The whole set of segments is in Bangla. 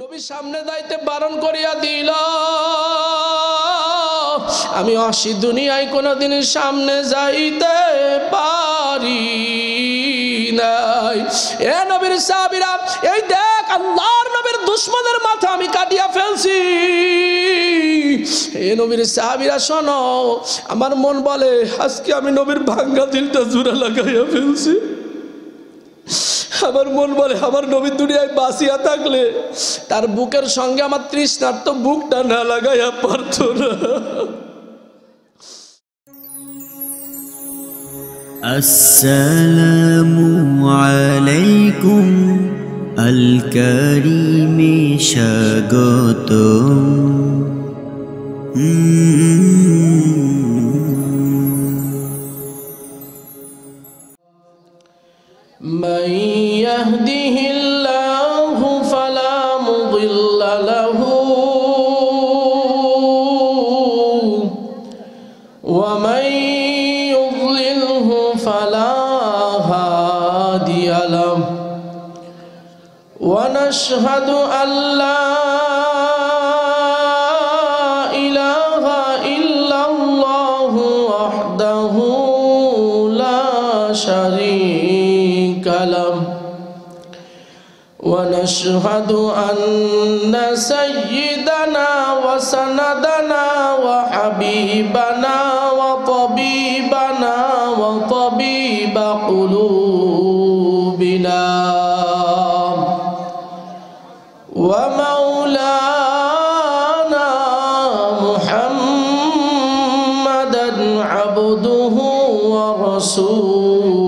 নবী সামনে যাইতে বারণ করিয়া দিল, আমি আসি দুনিয়ায় কোনোদিন সামনে যাইতে পারি নাই। এ নবীর সাহাবীরা, এই দেখ আল্লাহর নবীর দুশমনের মাথা আমি কাটিয়া ফেলছি। এ নবীর সাহাবীরা শোনো, আমার মন বলে আজকে আমি নবীর ভাঙ্গা দিলটা জোড়া লাগাইয়া ফেলছি। আমার মন বলে আমার নবী দুনিয়ায় বাঁচিয়া থাকলে তার বুকের সঙ্গে আমার তৃষ্ণার্ত বুকটা না লাগাইয়া পারত না। আসসালামু আলাইকুম আল কারীমে স্বাগতম। من يهده الله فلا مضل له ومن يضلله فلا هادي له ونشهد أن لا إله إلا الله وحده لا شريك له ونشهد أن سيدنا وسندنا وحبيبنا وطبيبنا وطبيب قلوبنا ومولانا محمدا عبده ورسوله।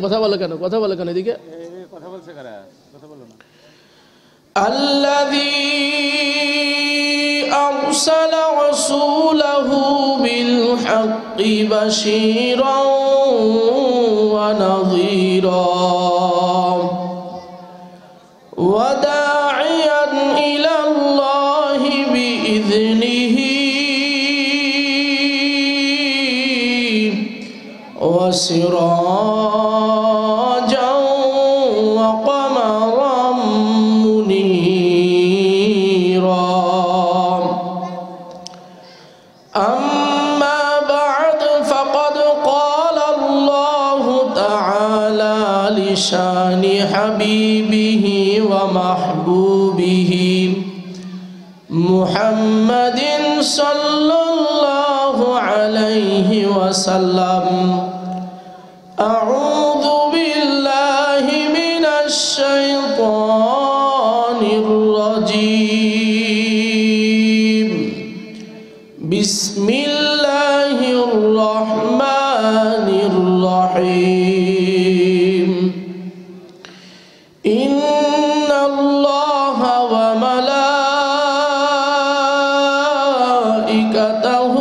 কথা বলে কেন, কথা বলে কেন, এদিকে কথা বলছে কারা, কথা বলো না। الذي أرسل رسوله بالحق بشيرا ونذيرا وداعيا إلى الله بإذنه وسراجا وقمرا منيرا. أما بعد فقد قال الله تعالى لشان حبيبه ومحبوبه محمد صلى الله عليه وسلم: أعوذ بالله من الشيطان الرجيم. بسم الله الرحمن الرحيم. إن الله وملائكته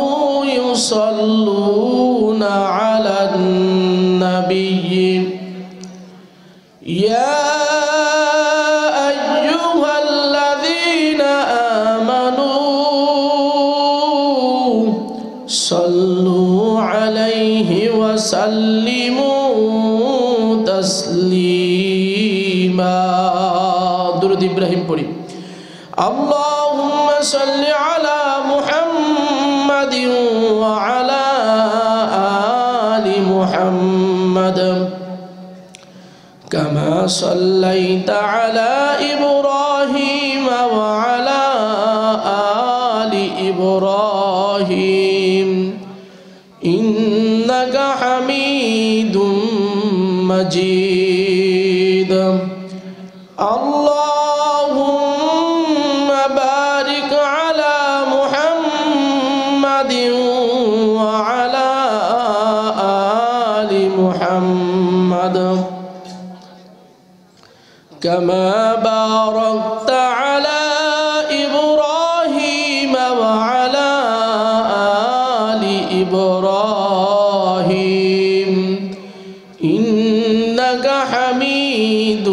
يصلون على النبي يا أيها الذين آمنوا صلوا عليه وسلموا تسليما. درود إبراهيم পড়ি। اللهم صل على محمد وعلى آل محمد كما صليت على إبراهيم وعلى آل إبراهيم إنك حميد مجيد. اللهم بارك على محمد وعلى آل محمد كما باركت على إبراهيم وعلى آل إبراهيم إنك حميد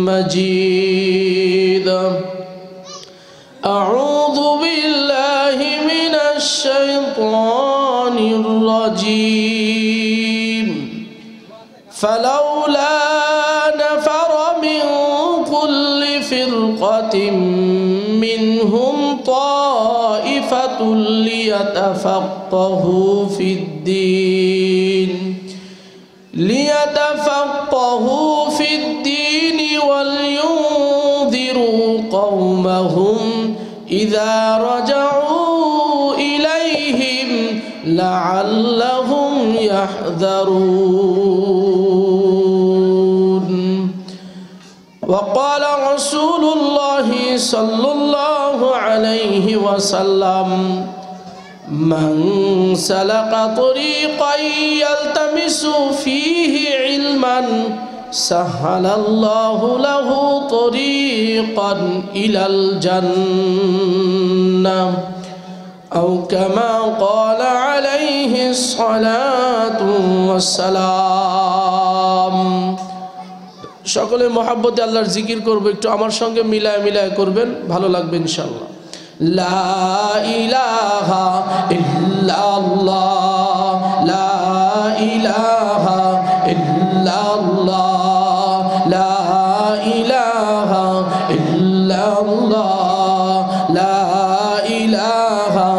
مجيد. أعوذ بالله من الشيطان الرجيم. فلولا نفر من كل فرقة منهم طائفة ليتفقهوا في الدين ولينذروا قومهم إذا رجعوا إليهم لعلهم يحذرون. وقال رسول الله صلى الله عليه وسلم: من سلك طريقا يلتمس فيه علما سهل الله له طريقا إلى الجنة أو كما قال عليه الصلاة والسلام. সকলে মহব্বতে আল্লাহর জিকির করব, একটু আমার সঙ্গে মিলায় মিলায় করবেন, ভালো লাগবে ইনশাআল্লাহ। লা ইলাহা ইল্লাল্লাহ, লা ইলাহা ইল্লাল্লাহ, লা ইলাহা ইল্লাল্লাহ, লা ইলাহা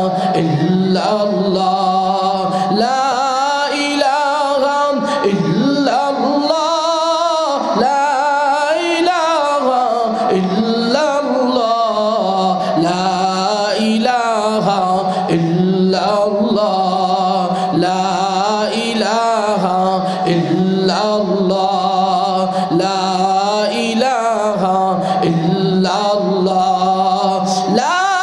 ইল্লাল্লাহ, লা ইলাহা ইল্লাল্লাহ, লা ইলাহা ইল্লাল্লাহ, লা ইলাহা ইল্লাল্লাহ, লা ইলাহা ইল্লাল্লাহ, লা ইলাহা ইল্লাল্লাহ, লা ইলাহা ইল্লাল্লাহ, লা ইলাহা ইল্লাল্লাহ, লা ইলাহা ইল্লাল্লাহ, লা ইলাহা ইল্লাল্লাহ, লা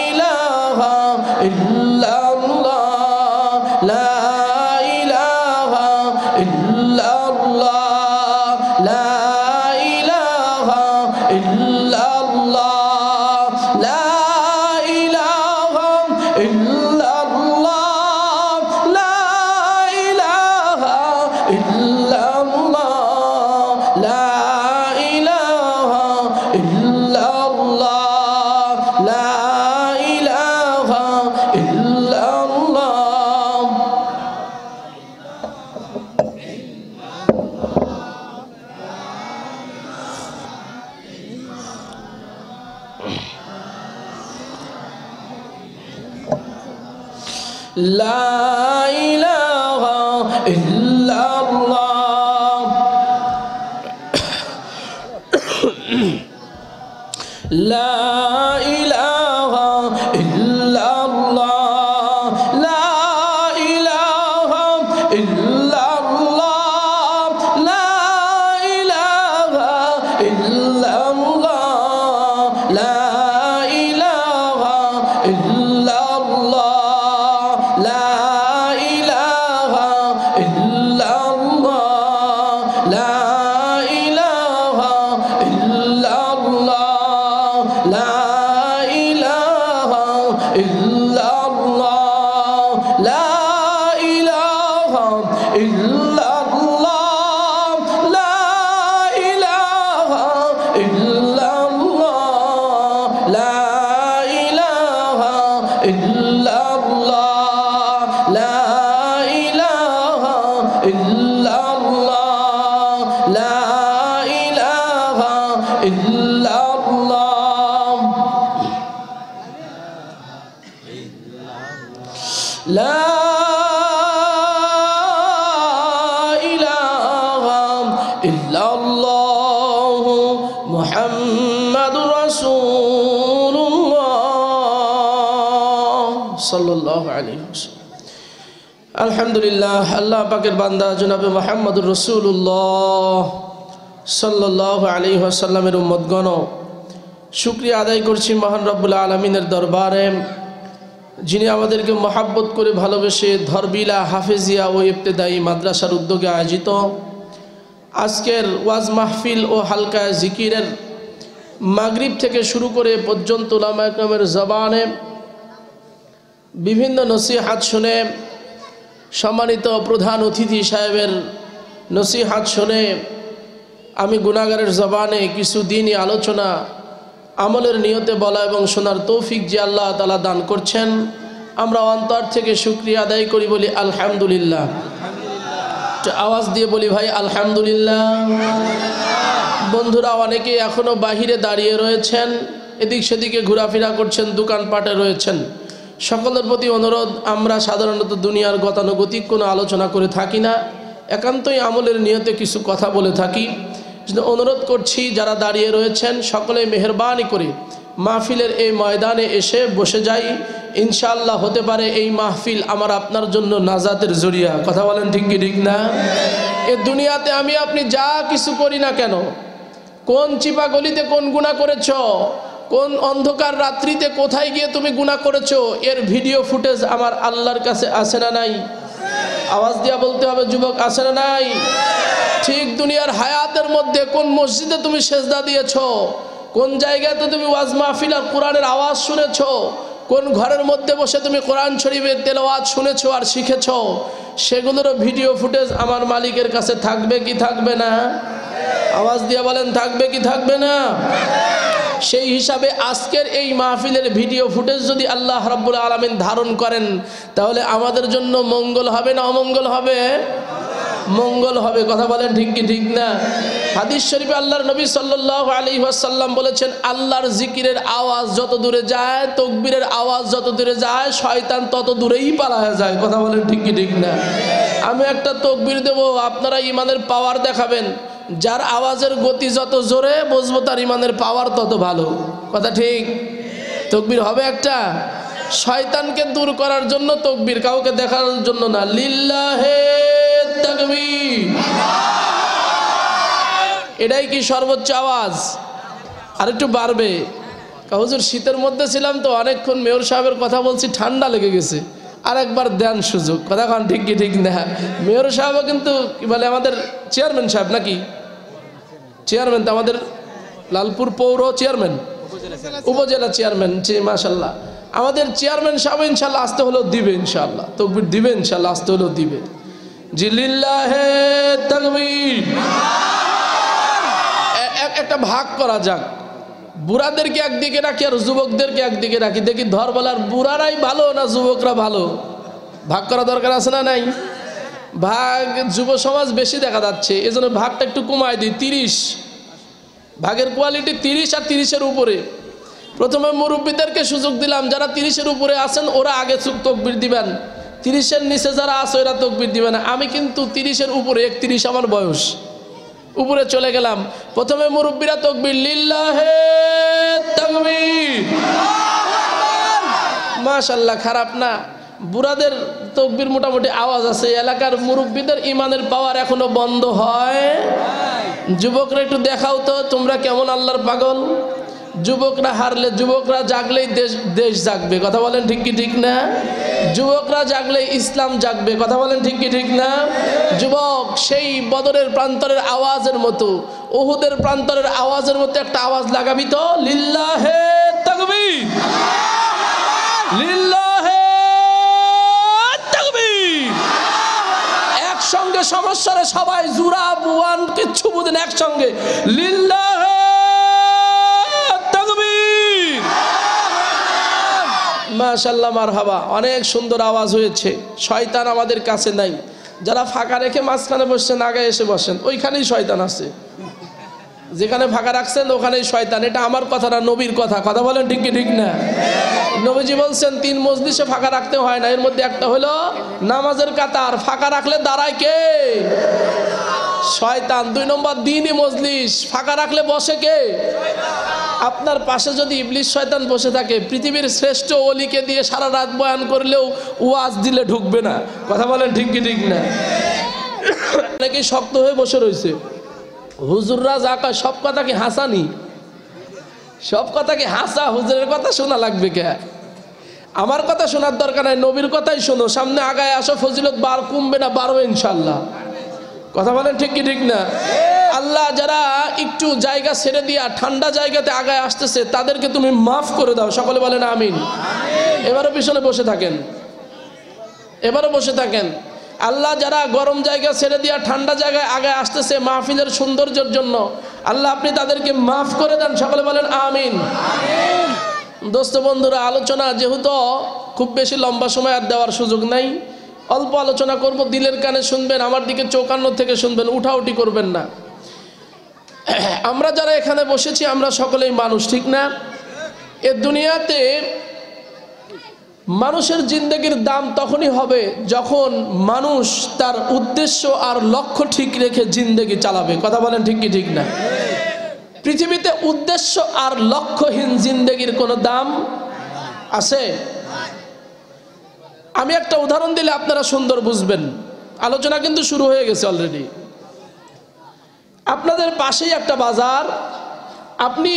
ইলাহা ইল্লাল্লাহ, লা ইলাহা ইল্লাল্লাহ, লা ইলাহা ইল্লাল্লাহ, লা ইলাহা ইল্লাল্লাহ, লা ইলাহা ইল্লাল্লাহ। লা ইলাহা ইল্লাল্লাহ, লা ইলাহা ইল্লাল্লাহ, লা ইলাহা ইল্লাল্লাহ, লা ইলাহা ইল্লাল্লাহ, লা ইলাহা ইল্লাল্লাহ, লা ইলাহা ইল্লাল্লাহ, লা ইলাহা ইল্লাল্লাহ, লা ইলাহা ইল্লাল্লাহ, লা ইলাহা ইল্লাল্লাহ, লা ইলাহা ইল্লাল্লাহ, লা ইলাহা ইল্লাল্লাহ, লা ইলাহা ইল্লাল্লাহ, লা ইলাহা ইল্লাল্লাহ, লা ইলাহা ইল্লাল্লাহ মুহাম্মাদুর রাসূলুল্লাহ সাল্লাল্লাহু আলাইহি ওয়াসাল্লাম। আলহামদুলিল্লাহ, আল্লাহ পাকের বান্দা জনাবে মুহাম্মদুর রাসূলুল্লাহ সাল্লাল্লাহু আলাইহি ওয়াসাল্লামের উম্মতগণ, শুকরিয়া আদায় করছি মহান রব্বুল আলামিনের দরবারে, যিনি আমাদেরকে মহাব্বত করে ভালোবেসে ধরবিলা হাফেজিয়া ও ইবতেদায়ী মাদ্রাসার উদ্যোগে আয়োজিত আজকের ওয়াজ মাহফিল ও হালকা জিকিরের মাগরিব থেকে শুরু করে পর্যন্ত উলামায়ে কেরামের জবানে বিভিন্ন নসিহাত শুনে, সম্মানিত প্রধান অতিথি সাহেবের নসিহাত শুনে আমি গুনাহগারের জবানে কিছু দিনই আলোচনা আমলের নিয়তে বলা এবং শোনার তৌফিক যে আল্লাহ তাআলা দান করছেন, আমরা অন্তর থেকে শুকরিয়া আদায় করি, বলি আলহামদুলিল্লাহ। আওয়াজ দিয়ে বলি ভাই আলহামদুলিল্লাহ। বন্ধুরা অনেকে এখনো বাহিরে দাঁড়িয়ে রয়েছেন, এদিক সেদিকে ঘোরাফেরা করছেন, দোকানপাটে রয়েছেন। সকলের প্রতি অনুরোধ, আমরা সাধারণত দুনিয়ার গতানুগতিক কোনো আলোচনা করে থাকি না, একান্তই আমলের নিয়তে কিছু কথা বলে থাকি। অনুরোধ করছি যারা দাঁড়িয়ে রয়েছেন সকলে মেহেরবানি করে মাহফিলের এই ময়দানে এসে বসে যাই। ইনশাআল্লাহ হতে পারে এই মাহফিল আমার আপনার জন্য নাজাতের জরিয়া। কথা বলেন ঠিক কি ঠিক না? এ দুনিয়াতে আমি আপনি যা কিছু করি না কেন, কোন চিপা গলিতে কোন গুনাহ করেছ, কোন অন্ধকার রাত্রিতে কোথায় গিয়ে তুমি গুনাহ করেছো, এর ভিডিও ফুটেজ আমার আল্লাহর কাছে আছে না নাই? আওয়াজ দিয়া বলতে হবে যুবক, আছে না নাই? ঠিক দুনিয়ার হায়াতের মধ্যে কোন মসজিদে তুমি সেজদা দিয়েছো, কোন জায়গাতে তুমি ওয়াজ মাহফিল আর কোরআনের আওয়াজ শুনেছো, কোন ঘরের মধ্যে বসে তুমি কোরআন শরীফের তেলাওয়াত শুনেছো আর শিখেছো, সেগুলোরও ভিডিও ফুটেজ আমার মালিকের কাছে থাকবে কি থাকবে না? আওয়াজ দিয়ে বলেন থাকবে কি থাকবে না? সেই হিসাবে আজকের এই মাহফিলের ভিডিও ফুটেজ যদি আল্লাহ রাব্বুল আলামিন ধারণ করেন, তাহলে আমাদের জন্য মঙ্গল হবে না অমঙ্গল হবে? মঙ্গল হবে। কথা বলেন ঠিক কি ঠিক না? হাদিস শরীফে আল্লাহর নবী সাল্লাল্লাহু আলাইহি ওয়াসাল্লাম বলেছেন, আল্লাহর জিকিরের আওয়াজ যত দূরে যায়, তাকবীরের আওয়াজ যত দূরে যায়, শয়তান তত দূরেই পালায়া যায়। কথা বলেন ঠিক কি ঠিক না? আমি একটা তাকবীর দেব, আপনারা ঈমানের পাওয়ার দেখাবেন। যার আওয়াজের গতি যত জোরে, বুঝবো তার ঈমানের পাওয়ার তত ভালো। কথা ঠিক? তাকবীর হবে একটা, শয়তানকে দূর করার জন্য তাকবীর, কাউকে দেখার জন্য না। লিল্লাহে তাকবীর, এটাই কি সর্বোচ্চ আওয়াজ? আর একটু বাড়বে। হুজুর শীতের মধ্যে ছিলাম তো অনেকক্ষণ মেয়র সাহেবের কথা বলছি, ঠান্ডা লেগে গেছে, আর একবার দেন সুযোগ। কথা কান ঠিক কি ঠিক না? মেয়র সাহেবও কিন্তু কি বলে আমাদের চেয়ারম্যান সাহেব নাকি? চেয়ারম্যান তো আমাদের লালপুর পৌর চেয়ারম্যান, উপজেলা চেয়ারম্যান। জি মাশাআল্লাহ, আমাদের চেয়ারম্যান সাহেব ইনশাআল্লাহ আসতে হলেও দিবে, ইনশাআল্লাহ তাকবীর দিবে, ইনশাআল্লাহ আসতে হলেও দিবে। জি লিল্লাহে তাকবীর। একটা ভাগ করা যাক, বুড়াদেরকে একদিকে রাখি আর যুবকদেরকে একদিকে রাখি, দেখি ধর বলার বুড়ারাই ভালো না যুবকরা ভালো? ভাগ করা দরকার আছে না নাই? ভাগ যুব সমাজ বেশি দেখা যাচ্ছে, এজন্য ভাগটা একটু কমায় দিই। 30 ভাগের কোয়ালিটি 30 আর 30-এর উপরে। প্রথমে মুরব্বীদেরকে সুযোগ দিলাম, যারা 30-এর উপরে আছেন ওরা আগে তাকবীর দিবেন, 30-এর নিচে যারা আছে ওরা তাকবীর দিবেন। আমি কিন্তু 30-এর উপরে, 31 আমার বয়স, উপরে চলে গেলাম। প্রথমে মুরব্বীরা তাকবীর, লিল্লাহে তাকবীর। মাশাআল্লাহ, খারাপ না। বুড়াদের তাকবীর মোটামুটি আওয়াজ আছে। এলাকার মুরব্বীদের ঈমানের পাওয়ার এখনো বন্ধ হয়। যুবকরা একটু দেখাও তো তোমরা কেমন আল্লাহর পাগল। যুবকরা হারলে, যুবকরা জাগলেই দেশ জাগবে। কথা বলেন ঠিক কি ঠিক না? যুবকরা জাগলেই ইসলাম জাগবে। কথা বলেন ঠিক কি ঠিক না? যুবক সেই বদরের প্রান্তরের আওয়াজের মতো, উহুদের প্রান্তরের আওয়াজের মতো একটা আওয়াজ লাগাবি তো, লিল্লাহে তাকবীর, লিল্লাহে তাকবীর। একসঙ্গে সমস্যারে সবাই জুরা বুয়ান কিচ্ছু বুঝেন, একসঙ্গে লিল্লাহে তাকবীর। মাশাআল্লাহ, মারহাবা, অনেক সুন্দর আওয়াজ হয়েছে। শয়তান আমাদের কাছে নাই। যারা ফাঁকা রেখে মাঝখানে বসছেন আগে এসে বসেন, ওইখানেই শয়তান আছে। যেখানে ফাঁকা রাখছেন ওখানেই শয়তান। এটা আমার কথা না, নবীর কথা। কথা বলেন ঠিক কি ঠিক না? নবীজি বলছেন 3 মজলিসে ফাঁকা রাখতে হয় না, এর মধ্যে একটা হলো নামাজের কাতার। ফাঁকা রাখলে দাঁড়ায় কে? শয়তান। 2 নম্বর দিনই মজলিস, ফাঁকা রাখলে বসে কে? আপনার পাশে যদি ইবলিস শয়তান বসে থাকে, পৃথিবীর শ্রেষ্ঠ ওলিকে দিয়ে সারা রাত বয়ান করলেও ওয়াজ দিলে ঢুকবে না। কথা বলেন ঠিক কি ঠিক না? অনেকেই শক্ত হয়ে বসে রয়েছে। হুজুররা যা কয় সব কথা কি হাসানি? সব কথা কি হাসা? হুজুরের কথা শোনা লাগবে কে? আমার কথা শোনার দরকার নাই, নবীর কথাই শোনো। সামনে আগায় আসো, ফজিলত বার কমবে না, বাড়বে ইনশাআল্লাহ। কথা বলেন ঠিক কি ঠিক না? আল্লাহ যারা একটু জায়গা ছেড়ে দিয়া ঠান্ডা জায়গাতে আগায় আসতেছে তাদেরকে তুমি মাফ করে দাও। সকলে বলেন আমিন। এবারও পিছনে বসে থাকেন, এবারও বসে থাকেন। আল্লাহ যারা গরম জায়গা ছেড়ে দিয়া ঠান্ডা জায়গায় আগায় আসতেছে মাহফিলের সৌন্দর্যের জন্য, আল্লাহ আপনি তাদেরকে মাফ করে দেন। সকলে বলেন আমিন। দোস্ত বন্ধুরা, আলোচনা যেহেতু খুব বেশি লম্বা সময় আর দেওয়ার সুযোগ নাই, অল্প আলোচনা করব, দিলের কানে শুনবেন, আমার দিকে চৌকান্ন থেকে শুনবেন, উঠাউটি করবেন না। আমরা যারা এখানে বসেছি আমরা সকলেই মানুষ, ঠিক না? এ দুনিয়াতে মানুষের জিন্দেগির দাম তখনই হবে যখন মানুষ তার উদ্দেশ্য আর লক্ষ্য ঠিক রেখে জিন্দেগি চালাবে। কথা বলেন ঠিক কি ঠিক না? পৃথিবীতে উদ্দেশ্য আর লক্ষ্যহীন জিন্দেগির কোনো দাম আছে? আমি একটা উদাহরণ দিলে আপনারা সুন্দর বুঝবেন। আলোচনা কিন্তু শুরু হয়ে গেছে অলরেডি। আপনাদের পাশেই একটা বাজার, আপনি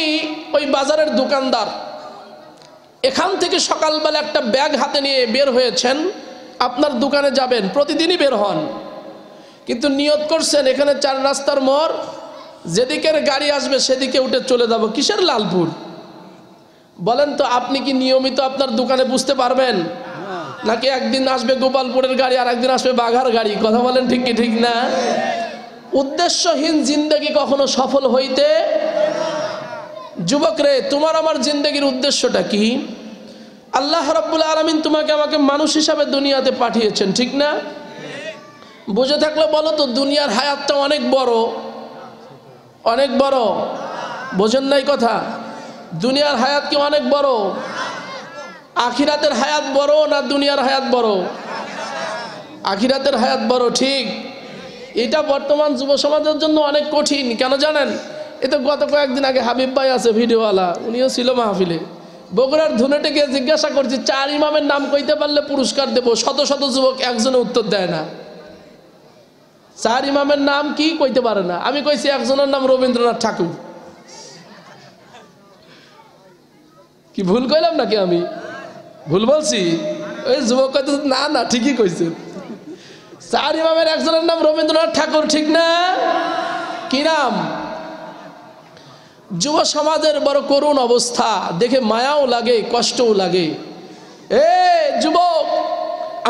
ওই বাজারের দোকানদার, এখান থেকে সকালবেলা একটা ব্যাগ হাতে নিয়ে বের হয়েছেন, আপনার দোকানে যাবেন, প্রতিদিনই বের হন, কিন্তু নিয়ত করছেন এখানে 4 রাস্তার মোড়, যেদিকের গাড়ি আসবে সেদিকে উঠে চলে যাব। কিসের লালপুর? বলেন তো, আপনি কি নিয়মিত আপনার দোকানে বুঝতে পারবেন? নাকি একদিন আসবে গোপালপুরের গাড়ি আর একদিন আসবে বাঘার গাড়ি? কথা বলেন ঠিক কি ঠিক না? উদ্দেশ্যহীন জিন্দেগি কখনো সফল হইতে। যুবক রে, তোমার আমার জিন্দেগির উদ্দেশ্যটা কি? আল্লাহ রাব্বুল আলামিন তোমাকে আমাকে মানুষ হিসাবে দুনিয়াতে পাঠিয়েছেন, ঠিক না? বুঝে থাকলে বলো তো, দুনিয়ার হায়াতটা অনেক বড়, অনেক বড়। বোঝেন নাই কথা? দুনিয়ার হায়াত কি অনেক বড়? আখিরাতের হায়াত বড় না দুনিয়ার হায়াত বড়? আখিরাতের হায়াত বড়, ঠিক। এটা বর্তমান যুব সমাজের জন্য অনেক কঠিন। কেন জানেন? এটা গত কয়েকদিন আগে হাবিব ভাই আছে ভিডিওওয়ালা, উনিও ছিল মাহফিলে। বগুড়ার ধুনেটে গিয়ে জিজ্ঞাসা করছি 4 ইমামের নাম কইতে পারলে পুরস্কার দেব। শত শত যুবক একজনে উত্তর দেয় না। 4 ইমামের নাম কি কইতে পারে না। আমি কইছি একজনের নাম রবীন্দ্রনাথ ঠাকুর। কি ভুল কইলাম নাকি? আমি ভুল বলছি? ওই যুবক কইতে না না ঠিকই কইছে। 4 ইমামের একজনের নাম রবীন্দ্রনাথ ঠাকুর, ঠিক না? কি নাম? যুব সমাজের বড় করুণ অবস্থা দেখে মায়াও লাগে, কষ্টও লাগে। এ যুবক,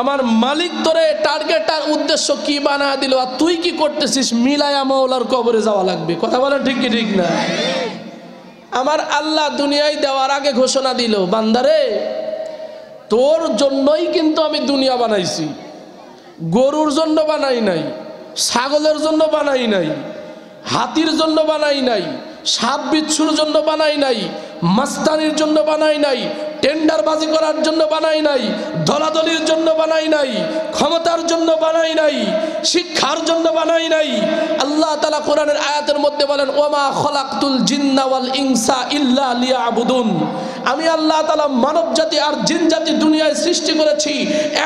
আমার মালিক তোরে টার্গেট আর উদ্দেশ্য কি বানা দিল, আর তুই কি করতেছিস? মিলায়া মাওলার কবরে যাওয়া লাগবে। কথা বলেন ঠিক কি ঠিক না? আমার আল্লাহ দুনিয়ায় দেওয়ার আগে ঘোষণা দিল, বান্দারে তোর জন্যই কিন্তু আমি দুনিয়া বানাইছি। গরুর জন্য বানাই নাই, ছাগলের জন্য বানাই নাই, হাতির জন্য বানাই নাই, সাপ বিচ্ছুর জন্য বানাই নাই, মাস্তানির জন্য বানাই নাই, টেন্ডারবাজি করার জন্য বানাই নাই, দলাদলির জন্য বানাই নাই, ক্ষমতার জন্য বানাই নাই, শিক্ষার জন্য বানাই নাই। আল্লাহ তাআলা কোরআনের আয়াতের মধ্যে বলেন, ওমা খলাকতুল জিন্না ওয়াল ইনসা ইল্লা লিয়াবুদুন। আমি আল্লাহ তাআলা মানব জাতি আর জিন জাতি দুনিয়ায় সৃষ্টি করেছি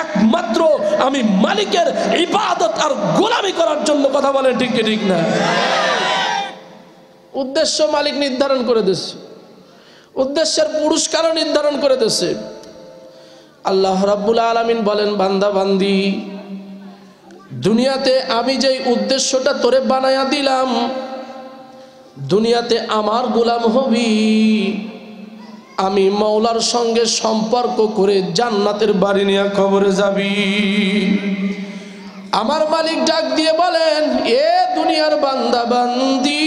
একমাত্র আমি মালিকের ইবাদত আর গোলামি করার জন্য। কথা বলেন ঠিক কি ঠিক না? উদ্দেশ্য মালিক নির্ধারণ করে দিয়েছে, উদ্দেশ্যের পুরস্কারও নির্ধারণ করে দিয়েছে। আল্লাহ রাব্বুল আলামিন বলেন, বান্দা বান্দি, দুনিয়াতে আমি যেই উদ্দেশ্যটা তোরে বানায়া দিলাম, দুনিয়াতে আমার গোলাম হবি, আমি মাওলার সঙ্গে সম্পর্ক করে জান্নাতের বাড়ি নিয়ে কবরে যাবি। আমার মালিক ডাক দিয়ে বলেন, এ দুনিয়ার বান্দা বান্দি,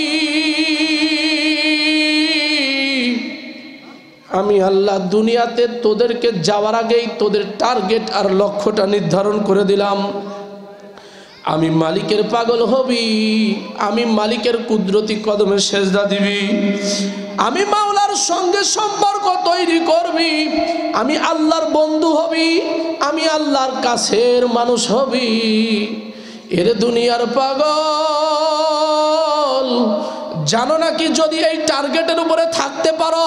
আমি আল্লাহ দুনিয়াতে তোদেরকে যাওয়ার আগেই তোদের টার্গেট আর লক্ষ্যটা নির্ধারণ করে দিলাম। আমি মালিকের পাগল হবি, আমি মালিকের কুদরতি কদমে সেজদা দিবি, আমি মাওলার সঙ্গে সম্পর্ক তৈরি করবি, আমি আল্লাহর বন্ধু হবি, আমি আল্লাহর কাছের মানুষ হবি। এর দুনিয়ার পাগল, জানো নাকি যদি এই টার্গেটের উপরে থাকতে পারো,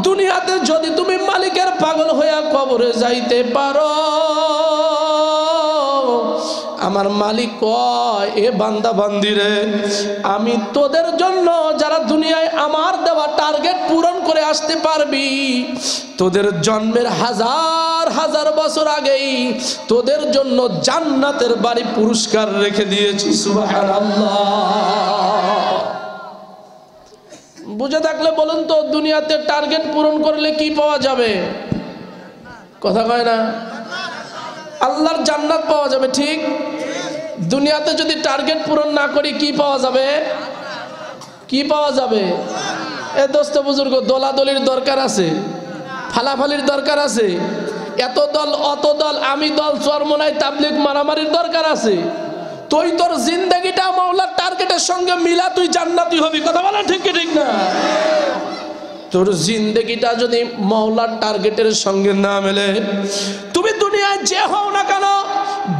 দুনিয়াতে যদি তুমি মালিকের পাগল হইয়া কবরে যাইতে পারো, আমার মালিক কয়, এ বান্দা বান্দিরে, আমি তোদের জন্য যারা দুনিয়ায় আমার দেওয়া টার্গেট পূরণ করে আসতে পারবি, তোদের জন্মের হাজার হাজার বছর আগেই তোদের জন্য জান্নাতের বাড়ি পুরস্কার রেখে দিয়েছি। সুবহানাল্লাহ। বুঝে থাকলে বলুন তো, দুনিয়াতে টার্গেট পূরণ করলে কি পাওয়া যাবে? কথা কয় না? আল্লাহর জান্নাত পাওয়া যাবে, ঠিক। দুনিয়াতে যদি টার্গেট পূরণ না করি কি পাওয়া যাবে? কি পাওয়া যাবে? এ দোস্ত বুজুর্গ, দোলাদলির দরকার আছে, ফালাফালির দরকার আছে। এত দল অত দল আমি দল চরমনাই তাবলিগ মারামারির দরকার আছে? তুই তোর জিন্দেগিটা মাওলার টার্গেটের সঙ্গে মিলা, তুই জান্নাতি হবি। কথা বলা ঠিক কি ঠিক না? তোর জিন্দেগিটা যদি মাওলার টার্গেটের সঙ্গে না মেলে, তুমি দুনিয়ায় যে হও না কেন,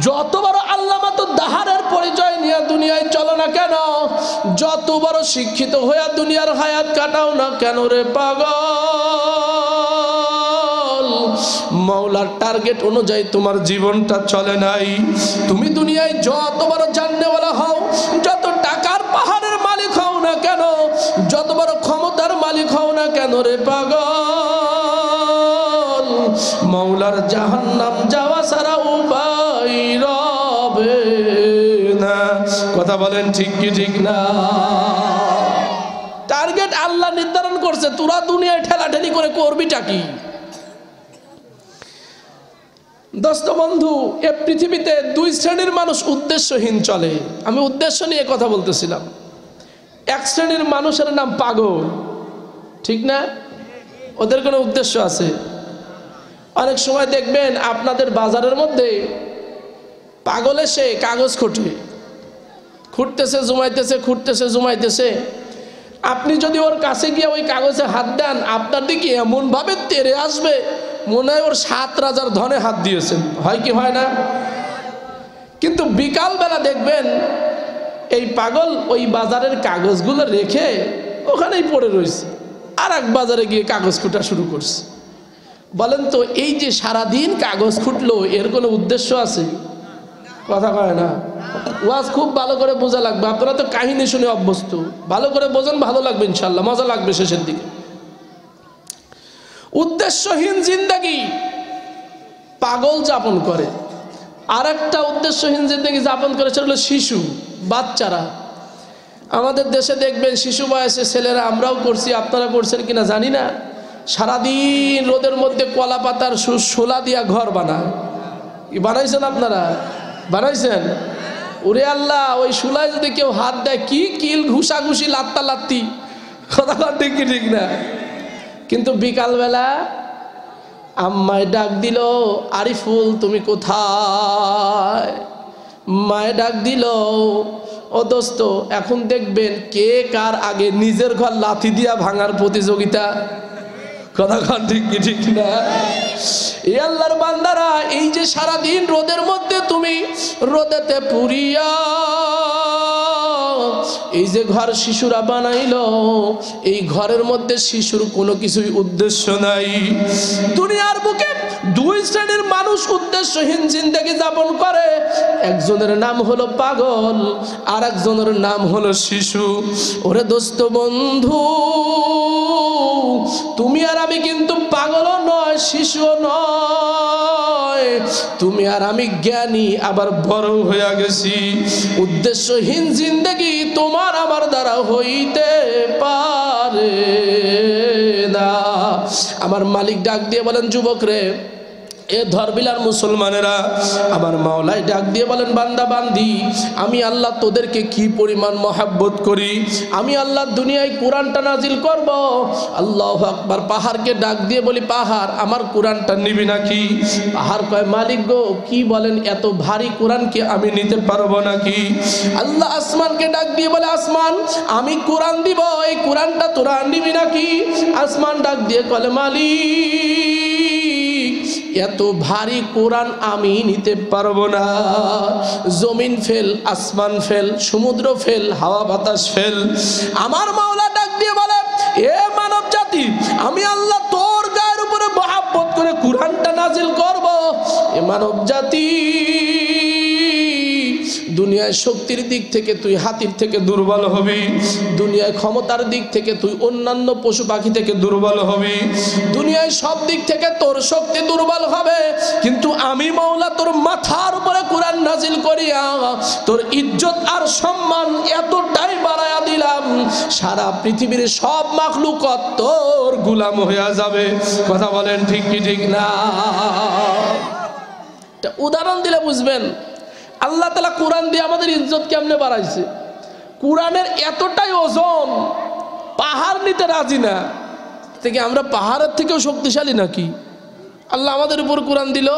যত বড় আল্লামা তো দাহারের পরিচয় নিয়ে দুনিয়ায় চলো না কেন, যত বড় শিক্ষিত হয়ে দুনিয়ার হায়াত কাটাও না কেন রে পাগল, মাওলার টার্গেট অনুযায়ী তোমার জীবনটা চলে নাই। তুমি দুনিয়ায় যত বড় জাননেওয়ালা হও, যত টাকার পাহাড়ের মালিক হও না কেন, যত বড় ক্ষমতার মালিক হও না কেন রে পাগল, মাওলার জাহান্নাম যাওয়া ছাড়া উপায় রবে না। কথা বলেন ঠিক কি ঠিক না? টার্গেট আল্লাহ নির্ধারণ করছে, তোরা দুনিয়ায় ঠেলাঠেলি করে করবিটা কি? দোস্ত বন্ধু, এ পৃথিবীতে দুই শ্রেণীর মানুষ উদ্দেশ্যহীন চলে। আমি উদ্দেশ্য নিয়ে কথা বলতেছিলাম। এক শ্রেণীর মানুষের নাম পাগল, ঠিক না? ওদের কোনো উদ্দেশ্য আছে। অনেক সময় দেখবেন আপনাদের বাজারের মধ্যে পাগল এসে কাগজ খুঁটতেছে জমাইতেছে, খুঁটতেছে জমাইতেছে। আপনি যদি ওর কাছে গিয়ে ওই কাগজে হাত দেন, আপনার দিকে এমনভাবে তেড়ে আসবে মনে হয় ওর 7 রাজার ধনে হাত দিয়েছেন। হয় কি হয় না? কিন্তু বিকালবেলা দেখবেন এই পাগল ওই বাজারের কাগজগুলো রেখে ওখানেই পড়ে রয়েছে, আর এক বাজারে গিয়ে কাগজ খুঁটা শুরু করছে। বলেন তো, এই যে সারাদিন কাগজ খুঁটলো, এর কোনো উদ্দেশ্য আছে? কথা কয় না। ওয়াজ খুব ভালো করে বোঝা লাগবে। আপনারা তো কাহিনী শুনে অভ্যস্ত, ভালো করে বোঝেন, ভালো লাগবে ইনশাল্লাহ, মজা লাগবে শেষের দিকে। উদ্দেশ্যহীন জিন্দেগি পাগল যাপন করে। আর একটা উদ্দেশ্যহীন জিন্দেগি যাপন করে সেটা হলো শিশু, বাচ্চারা। আমাদের দেশে দেখবেন শিশু বয়সে ছেলেরা, আমরাও করছি, আপনারা করছেন কিনা জানি না, সারাদিন রোদের মধ্যে কলা পাতার শোলা দিয়া ঘর বানায়। বানাইছেন আপনারা? বানাইছেন? ওরে আল্লাহ, ওই শোলায় যদি কেউ হাত দেয়, কি কিল ঘুষাঘুষি, লাত্তা লাত্তি। কথা ঠিক কি ঠিক না? কিন্তু বিকালবেলা আম্মায় ডাক দিল, আরিফুল তুমি কোথায়? মায়ে ডাক দিল, ও দোস্ত, এখন দেখবেন কে কার আগে নিজের ঘর লাথি দিয়া ভাঙার প্রতিযোগিতা। কথা ঠিক কি ঠিক না? এই আল্লাহর বান্দারা, এই যে সারাদিন রোদের মধ্যে তুমি রোদেতে পুরিয়া এই যে ঘর শিশুরা বানাইলো, এই ঘরের মধ্যে শিশুর কোনো কিছুই উদ্দেশ্য নাই। দুনিয়ার বুকে দুই শ্রেণীর মানুষ উদ্দেশ্যহীন জিন্দেগি যাপন করে। একজনের নাম হলো পাগল, আর একজনের নাম হলো শিশু। ওরে দোস্ত বন্ধু, তুমি আর আমি কিন্তু পাগলও নয়, শিশুও নয়। তুমি আর আমি জ্ঞানী, আবার বড় হয়ে গেছি। উদ্দেশ্যহীন জিন্দেগি তোমার আমার দ্বারা হইতে পারে না। আমার মালিক ডাক দিয়ে বলেন, যুবক রে, এ ধরবিলার মুসলমানেরা, আমার মাওলাই ডাক দিয়ে বলেন, বান্দা বান্দি, আমি আল্লাহ তোদেরকে কি পরিমাণ মহাব্বত করি। আমি আল্লাহ দুনিয়ায় কোরআনটা নাজিল করব। আল্লাহু আকবার। পাহাড়কে ডাক দিয়ে বলি, পাহাড় আমার কোরআনটা নিবি নাকি? পাহাড় কয়, মালিক গো, কি বলেন, এত ভারী কোরআনকে আমি নিতে পারবো নাকি? আল্লাহ আসমানকে ডাক দিয়ে বলে, আসমান আমি কোরআন দিব, এই কোরআনটা তোরা নিবি নাকি? আসমান ডাক দিয়ে বলে, মালিক এত ভারী কোরআন আমি নিতে পারবো না। জমিন ফেল, আসমান ফেল, সমুদ্র ফেল, হাওয়া বাতাস ফেল। আমার মাওলা ডাক দিয়ে বলে, এ মানব জাতি, আমি আল্লাহ তোর গায়ের উপরে মহব্বত করে কোরআনটা নাজিল করব। এ মানব জাতি, দুনিয়ায় শক্তির দিক থেকে তুই হাতির থেকে দুর্বল হবি, দুনিয়ায় ক্ষমতার দিক থেকে তুই অন্যান্য পশু পাখি থেকে দুর্বল হবি, দুনিয়ায় সব দিক থেকে তোর শক্তি দুর্বল হবে। কিন্তু আমি মাওলা তোর মাথার উপরে কোরআন নাজিল করিয়া তোর ইজ্জত আর সম্মান এতটাই বাড়ায়া দিলাম, সারা পৃথিবীর সব মাখলুকত তোর গোলাম হয়ে যাবে। কথা বলেন ঠিক কি ঠিক না? একটা উদাহরণ দিলে বুঝবেন আল্লাহ তাআলা কোরআন দিয়ে আমাদের ইজ্জত কেমনে বাড়াইছে। কোরআনের এতটাই ওজন, পাহাড় নিতে রাজি না। থেকে আমরা পাহাড়ের থেকেও শক্তিশালী নাকি? আল্লাহ আমাদের উপর কোরআন দিল,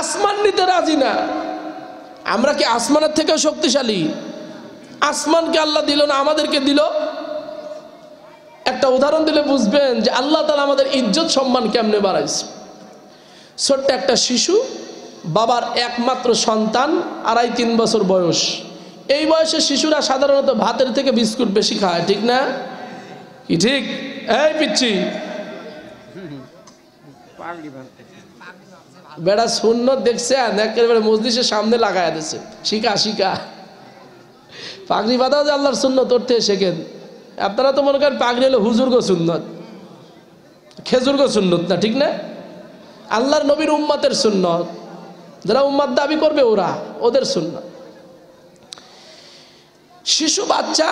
আসমান নিতে রাজি না। আমরা কি আসমানের থেকেও শক্তিশালী? আসমানকে আল্লাহ দিল না, আমাদেরকে দিল। একটা উদাহরণ দিলে বুঝবেন যে আল্লাহ তাআলা আমাদের ইজ্জত সম্মান কেমনে বাড়াইছে। ছোট্ট একটা শিশু, বাবার একমাত্র সন্তান, 2.5-3 বছর বয়স। এই বয়সে শিশুরা সাধারণত ভাতের থেকে বিস্কুট বেশি খায়, ঠিক না? কি ঠিক? এই পিচ্ছি বেড়া সুন্নত দেখছে, একেবারে মজলিসের সামনে লাগায় দিছে, শিখা শিখা। পাগড়ি বাঁধাও যে আল্লাহর সুন্নত, উঠতে শেখেন। আপনারা তো মনে করেন পাগড়ি হলো হুজুর গো সুন্নত, খেজুর গো সুন্নত না, ঠিক না? আল্লাহর নবীর উম্মতের সুন্নত, যারা উম্মত দাবি করবে ওদের সুন্নত। শিশু বাচ্চা,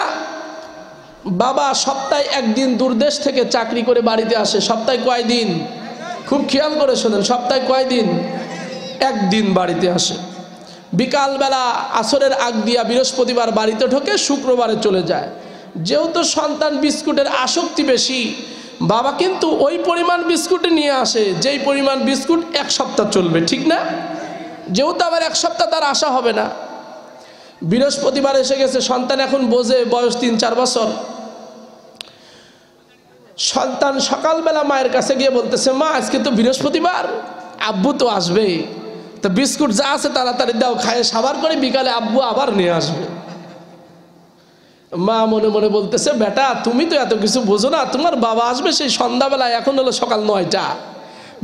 বাবা সপ্তাহে একদিন দূরদেশ থেকে চাকরি করে বাড়িতে আসে। সপ্তাহে কয়দিন? খুব খেয়াল করে শোনেন, সপ্তাহে কয়দিন? একদিন বাড়িতে আসে। বিকালবেলা আসরের আগ দিয়া বৃহস্পতিবার বাড়িতে ঢোকে, শুক্রবারে চলে যায়। যেহেতু সন্তান বিস্কুটের আসক্তি বেশি, বাবা কিন্তু ওই পরিমাণ বিস্কুটে নিয়ে আসে যেই পরিমাণ বিস্কুট 1 সপ্তাহ চলবে, ঠিক না? যেহেতু আবার 1 সপ্তাহ তার আশা হবে না। বৃহস্পতিবার এসে গেছে, সন্তান এখন বোঝে, বয়স 3-4 বছর। সন্তান সকালবেলা মায়ের কাছে গিয়ে বলতেছে, মা আজকে তো বৃহস্পতিবার, আব্বু তো আসবে, তো বিস্কুট যা আছে তাড়াতাড়ি দাও, খায়ে সাবার করে বিকালে আব্বু আবার নিয়ে আসবে। মা মনে মনে বলতেছে, বেটা তুমি তো এত কিছু বোঝো না, তোমার বাবা আসবে সেই সন্ধ্যাবেলায়, এখন হলো সকাল 9টা।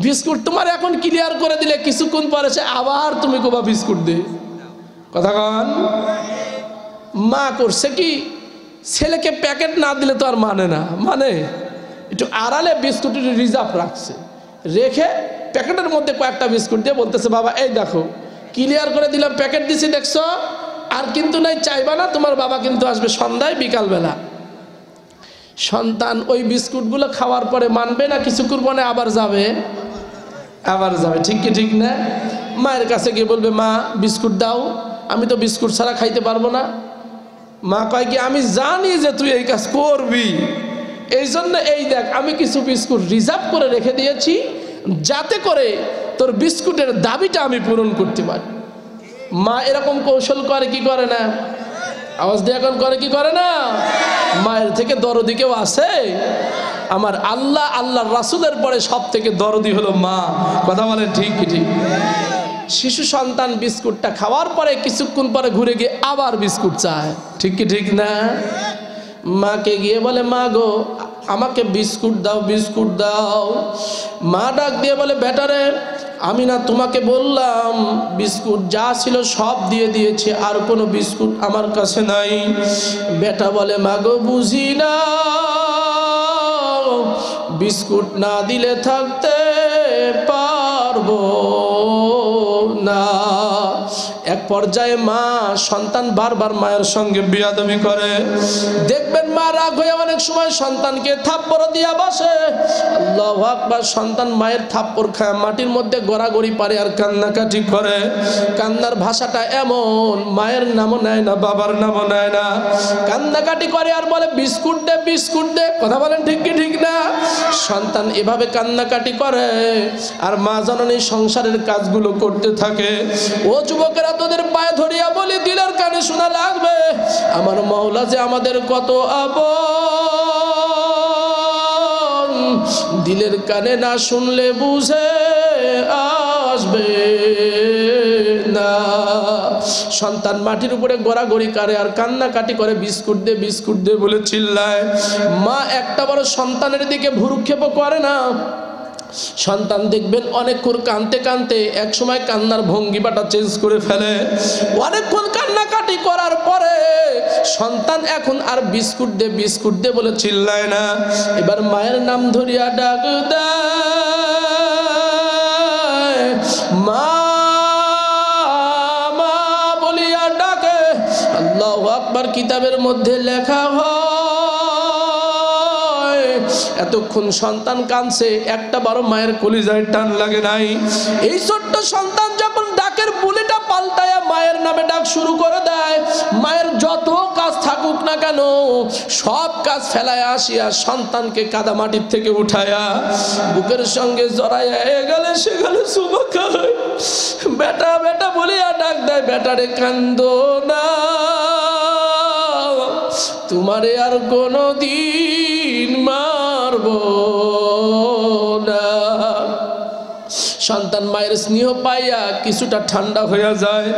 বিস্কুট তোমার এখন ক্লিয়ার করে দিলে কিছুক্ষণ পরে সে আবার তুমি কোবা বিস্কুট দে। কথা কন। মা করছে কি, ছেলেকে প্যাকেট না দিলে তো আর মানে না, মানে একটু আড়ালে বিস্কুটের রিজার্ভ রাখছে, রেখে প্যাকেটের মধ্যে কয়েকটা বিস্কুট দিয়ে বলতেছে, বাবা এই দেখো ক্লিয়ার করে দিলাম, প্যাকেট দিছি দেখছো, আর কিন্তু নাই, চাইবা না, তোমার বাবা কিন্তু আসবে সন্ধ্যায় বিকালবেলা। সন্তান ওই বিস্কুটগুলো খাওয়ার পরে মানবে না, কিছুক্ষণ পরে আবার যাবে, ঠিক কি ঠিক না? মায়ের কাছে গিয়ে বলবে, মা বিস্কুট দাও, আমি তো বিস্কুট ছাড়া খাইতে পারবো না। মা কয় কি, আমি জানি যে তুই এই কাজ করবি, এই জন্য এই দেখ আমি কিছু বিস্কুট রিজার্ভ করে রেখে দিয়েছি, যাতে করে তোর বিস্কুটের দাবিটা আমি পূরণ করতে পারি। মা এরকম কৌশল করে কি করে না? আওয়াজ দিয়ে এখন করে কি করে না? মায়ের থেকে দরদি কেউ আছে? আমার আল্লাহ, আল্লাহর রাসূলের পরে সব থেকে দরদি হলো মা। কথা বলেন ঠিক কি ঠিক? শিশু সন্তান বিস্কুটটা খাওয়ার পরে কিছুক্ষণ পরে ঘুরে গিয়ে আবার বিস্কুট চায়, ঠিক কি ঠিক না? মাকে গিয়ে বলে, মা গো আমাকে বিস্কুট দাও, বিস্কুট দাও। মা ডাক দিয়ে বলে, বেটারে আমি না তোমাকে বললাম বিস্কুট যা ছিল সব দিয়ে দিয়েছি, আর কোনো বিস্কুট আমার কাছে নাই। বেটা বলে, মা গো বুঝি না, বিস্কুট না দিলে থাকতে পারবো না। এক পর্যায়ে মা, সন্তান বারবার মায়ের সঙ্গে বিয়াদবি করে। দেখবেন মা রাগ হয়ে অনেক সময় সন্তানকে থাপ্পড় দিয়া বসে। আল্লাহু আকবার। সন্তান মায়ের থাপ্পড় খায় মাটির মধ্যে গড়াগড়ি পারে আর কান্নাকাটি করে। কান্নার ভাষাটা এমন, মায়ের নামও নেয় না, বাবার নামও নেয় না, কান্নাকাটি করে আর বলে বিস্কুট দে, বিস্কুট দে। কথা বলেন ঠিক কি ঠিক না? সন্তান এভাবে কান্নাকাটি করে আর মা জননী সংসারের কাজগুলো করতে থাকে। ও যুবকেরা, তোদের পায়ে ধরিয়া বলি, দিলের কানে শোনা লাগবে আমার মাওলা যে আমাদের কত আপন। দিলের কানে না শুনলে বুঝে আসবে না। সন্তান মাটির উপরে গড়াগড়ি করে আর কান্নাকাটি করে, বিস্কুট দে, বিস্কুট দে বলে চিল্লায়। মা একটা বড় সন্তানের দিকে ভ্রুক্ষেপ করে না। সন্তান দেখবেন অনেকক্ষণ কাঁদতে কাঁদতে এক সময় কান্নার ভঙ্গিমাটা চেঞ্জ করে ফেলে। অনেকক্ষণ কান্নাকাটি করার পরে সন্তান এখন আর বিস্কুট দে, বিস্কুট দে বলে চিল্লায় না, এবার মায়ের নাম ধরিয়া ডাক দেয়। মা মা বলিয়া ডাকে। আল্লাহু আকবার। কিতাবের মধ্যে লেখা হয় এতক্ষণ সন্তান কাঁদছে, একটা বারো মায়ের কলিজায় টান লাগে নাই। এই ছোট্ট সন্তান যখন ডাকের বুলিটা পাল্টায় মায়ের নামে ডাক শুরু করে দেয়, মায়ের যত কাজ থাকুক না কেন সব কাজ ফেলায় আসিয়া সন্তানকে কাদা মাটির থেকে উঠায়া বুকের সঙ্গে জড়াইয়া গেলে সেখানে চুমা খায়, বেটা বেটা বলিয়া ডাক দেয়, বেটারে কান্দো না, তোমারে আর কোনদিন মারবো না। সন্তান মায়ের স্নেহ পাইয়া কিছুটা ঠান্ডা হইয়া যায়।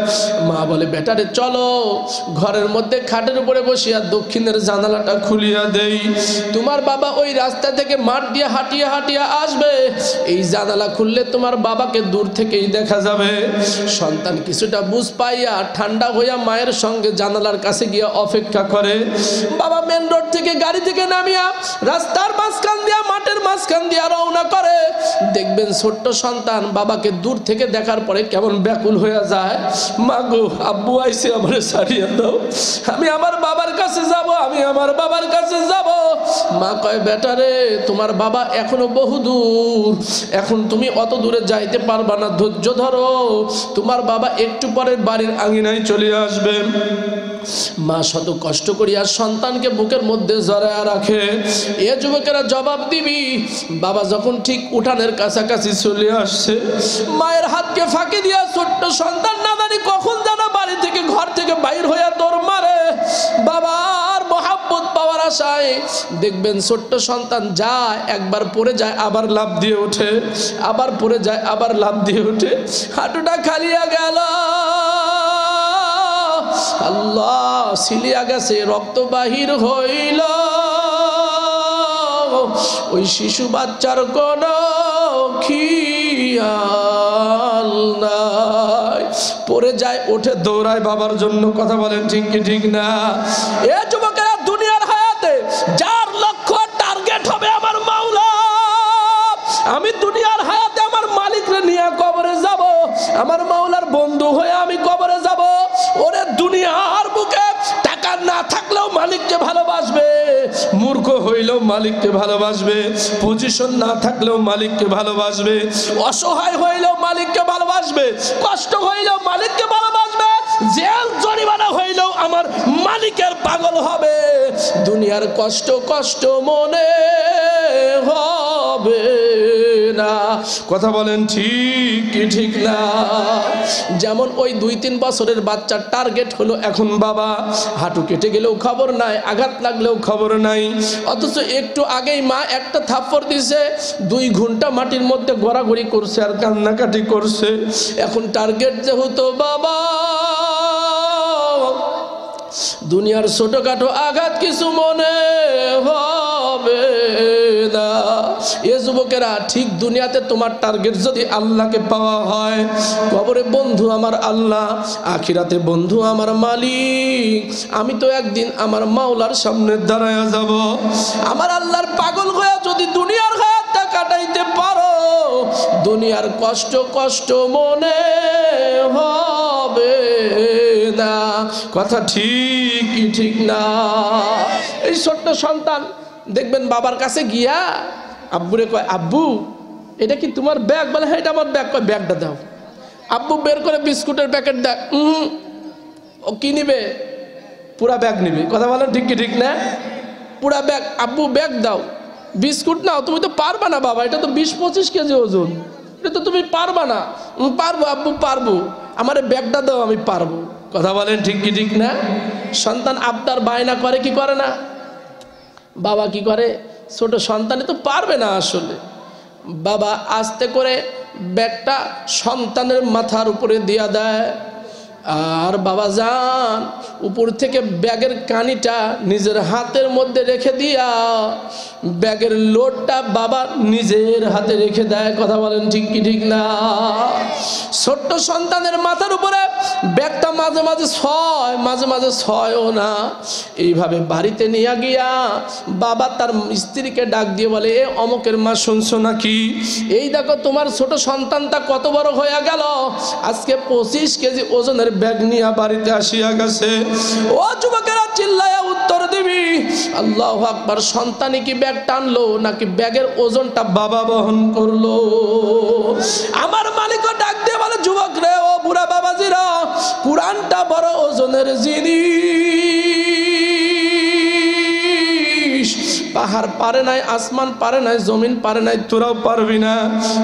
মা বলে, বেটারে চলো ঘরের মধ্যে খাটের উপরে বসিয়া দক্ষিণের জানালাটা খুলিয়া দেই, তোমার বাবা ওই রাস্তা থেকে মাঠ দিয়ে হাঁটিয়া হাঁটিয়া আসবে, এই জানালা খুললে তোমার বাবাকে দূর থেকেই দেখা যাবে। সন্তান কিছুটা বুঝ পাইয়া ঠান্ডা হইয়া মায়ের সঙ্গে জানালার কাছে গিয়া অপেক্ষা করে। বাবা মেন রোড থেকে গাড়ি থেকে নামিয়া রাস্তার মাঝখান দিয়া মাঠের মাঝখান দিয়া রওনা করে। দেখবেন ছোট্ট সন্তান বাবাকে দূর থেকে দেখার পরে কেমন ব্যাকুল হয়ে যায়, মা গো আব্বু আইছে, আমারে ছাড়িয়ে দাও, আমি আমার বাবার কাছে যাব, আমি আমার বাবার কাছে যাব। মা কয়, বেটারে তোমার বাবা এখনো বহু দূর, এখন তুমি অত দূরে যাইতে পারবা না, ধৈর্য ধরো, তোমার বাবা একটু পরে বাড়ির আঙিনায় চলে আসবে। মা শত কষ্ট করিয়া সন্তানকে বুকের মধ্যে জড়ায়া রাখে। এ যুবকেরা জবাব দিবি, বাবা যখন ঠিক উঠানের কাছাকাছি চলে আসছে, মায়ের হাতকে ফাঁকি দিয়া ছোট্ট সন্তান না জানি কখন যেন বাড়ি থেকে ঘর থেকে বাইর হইয়া দৌড় মারে বাবার মহাব্বত পাওয়ার আশায়। দেখবেন ছোট্ট সন্তান যায়, একবার পড়ে যায় আবার লাফ দিয়ে ওঠে, আবার পড়ে যায় আবার লাফ দিয়ে ওঠে, হাঁটুটা খালিয়া গেল, আল্লাহ সিলিয়া গেছে, রক্ত বাহির হইল, ওই শিশু বাচ্চার কোন খেয়াল নাই, পড়ে যায় ওঠে দৌড়ায় বাবার জন্য। কথা বলেন ঠিক কি ঠিক না? এ যুবকেরা দুনিয়ার হায়াতে যার লক্ষ্য টার্গেট হবে আমার মাওলা, আমি দুনিয়ার হায়াতে আমার মালিকরে নিয়ে কবরে যাব, আমার মাওলার বন্ধু হয়ে আমি কবরে যাব। ওরে দুনিয়ার বুকে টাকা না থাকলেও মালিককে ভালোবাসবে, মূর্খ হইলেও মালিককে ভালোবাসবে, পজিশন না থাকলেও মালিককে ভালোবাসবে, অসহায় হইলেও মালিককে ভালোবাসবে, কষ্ট হইলেও মালিককে ভালোবাসবে, জেল জরিমানা হইলেও আমার মালিকের পাগল হবে। দুনিয়ার কষ্ট কষ্ট মনে হবে না। কথা বলেন ঠিক কি ঠিক না? যেমন ওই 2-3 বছরের বাচ্চার টার্গেট হলো এখন বাবা, হাঁটু কেটে গেলেও খবর নাই, আঘাত লাগলেও খবর নাই, অথচ একটু আগেই মা একটা থাপ্পড় দিছে, 2 ঘন্টা মাটির মধ্যে গড়াগড়ি করছে আর কান্নাকাটি করছে। এখন টার্গেট যেহেতু বাবা, দুনিয়ার ছোটখাটো আঘাত কিছু মনে হবে না। এ যুবকেরা ঠিক দুনিয়াতে তোমার টার্গেট যদি আল্লাহকে পাওয়া হয়, কবরে বন্ধু আমার আল্লাহ, আখিরাতে বন্ধু আমার মালিক, আমি তো একদিন আমার মাওলার সামনে দাঁড়ায়া যাব। আমার আল্লাহর পাগল হয়ে যদি দুনিয়ার হায়াতটা কাটাইতে পারো, দুনিয়ার কষ্ট কষ্ট মনে হবে না। কথা ঠিক কি ঠিক না? এই ছোট্ট সন্তান দেখবেন বাবার কাছে গিয়া আব্বুরে কয়, আব্বু এটা কি তোমার ব্যাগ? বলে হ্যাঁ এটা আমার ব্যাগ। কয় ব্যাগটা দাও। আব্বু বের করে বিস্কুটের প্যাকেট দেয়, ও কি নিবে? পুরা ব্যাগ নিবে। কথা বলেন ঠিক কি ঠিক না? পুরা ব্যাগ। আব্বু ব্যাগ দাও, বিস্কুট নাও, তুমি তো পারবা না বাবা, এটা তো 20-25 কেজি ওজন, এটা তো তুমি পারবা না। পারবো আব্বু পারবো, আমার ব্যাগটা দাও, আমি পারবো। কথা বলেন ঠিক কি ঠিক না? সন্তান আবদার বায়না করে কি করে না? বাবা কি করে? ছোট সন্তানে তো পারবে না আসলে, বাবা আস্তে করে ব্যাগটা সন্তানের মাথার উপরে দিয়া দেয়, আর বাবা যান উপর থেকে ব্যাগের কানিটা নিজের হাতের মধ্যে রেখে দিয়া ব্যাগের লোডটা বাবা নিজের হাতে রেখে দেয়। কথা বলেন ঠিক কি ঠিক না? ছোট্ট সন্তানের মাথার উপরে ব্যাগটা মাঝে মাঝে ছয়, মাঝে মাঝে ছয়ও না। এইভাবে বাড়িতে নিয়ে গিয়া বাবা তার স্ত্রীকে ডাক দিয়ে বলে, এ অমকের মা শুনছো নাকি? এই দেখো তোমার ছোট সন্তানটা কত বড় হয়ে গেল, আজকে 25 কেজি ওজনের ব্যাগ নিয়ে বাড়িতে আসিয়া গেছে। ও যুবকেরা চিল্লায়া উত্তর দিবি, আল্লাহু আকবার। সন্তানই কি ব্যাগ টানলো নাকি ব্যাগের ওজনটা বাবা বহন করলো? আমার মালিকও ডাক দিয়ে বলে, যুবক রে, ও বুড়া বাবাজিরা, কুরআনটা বড় ওজনের জিনিস, পাহাড় পারে নাই, আসমান পারে নাই, জমিন পারে নাই, তোরাও পারবি না।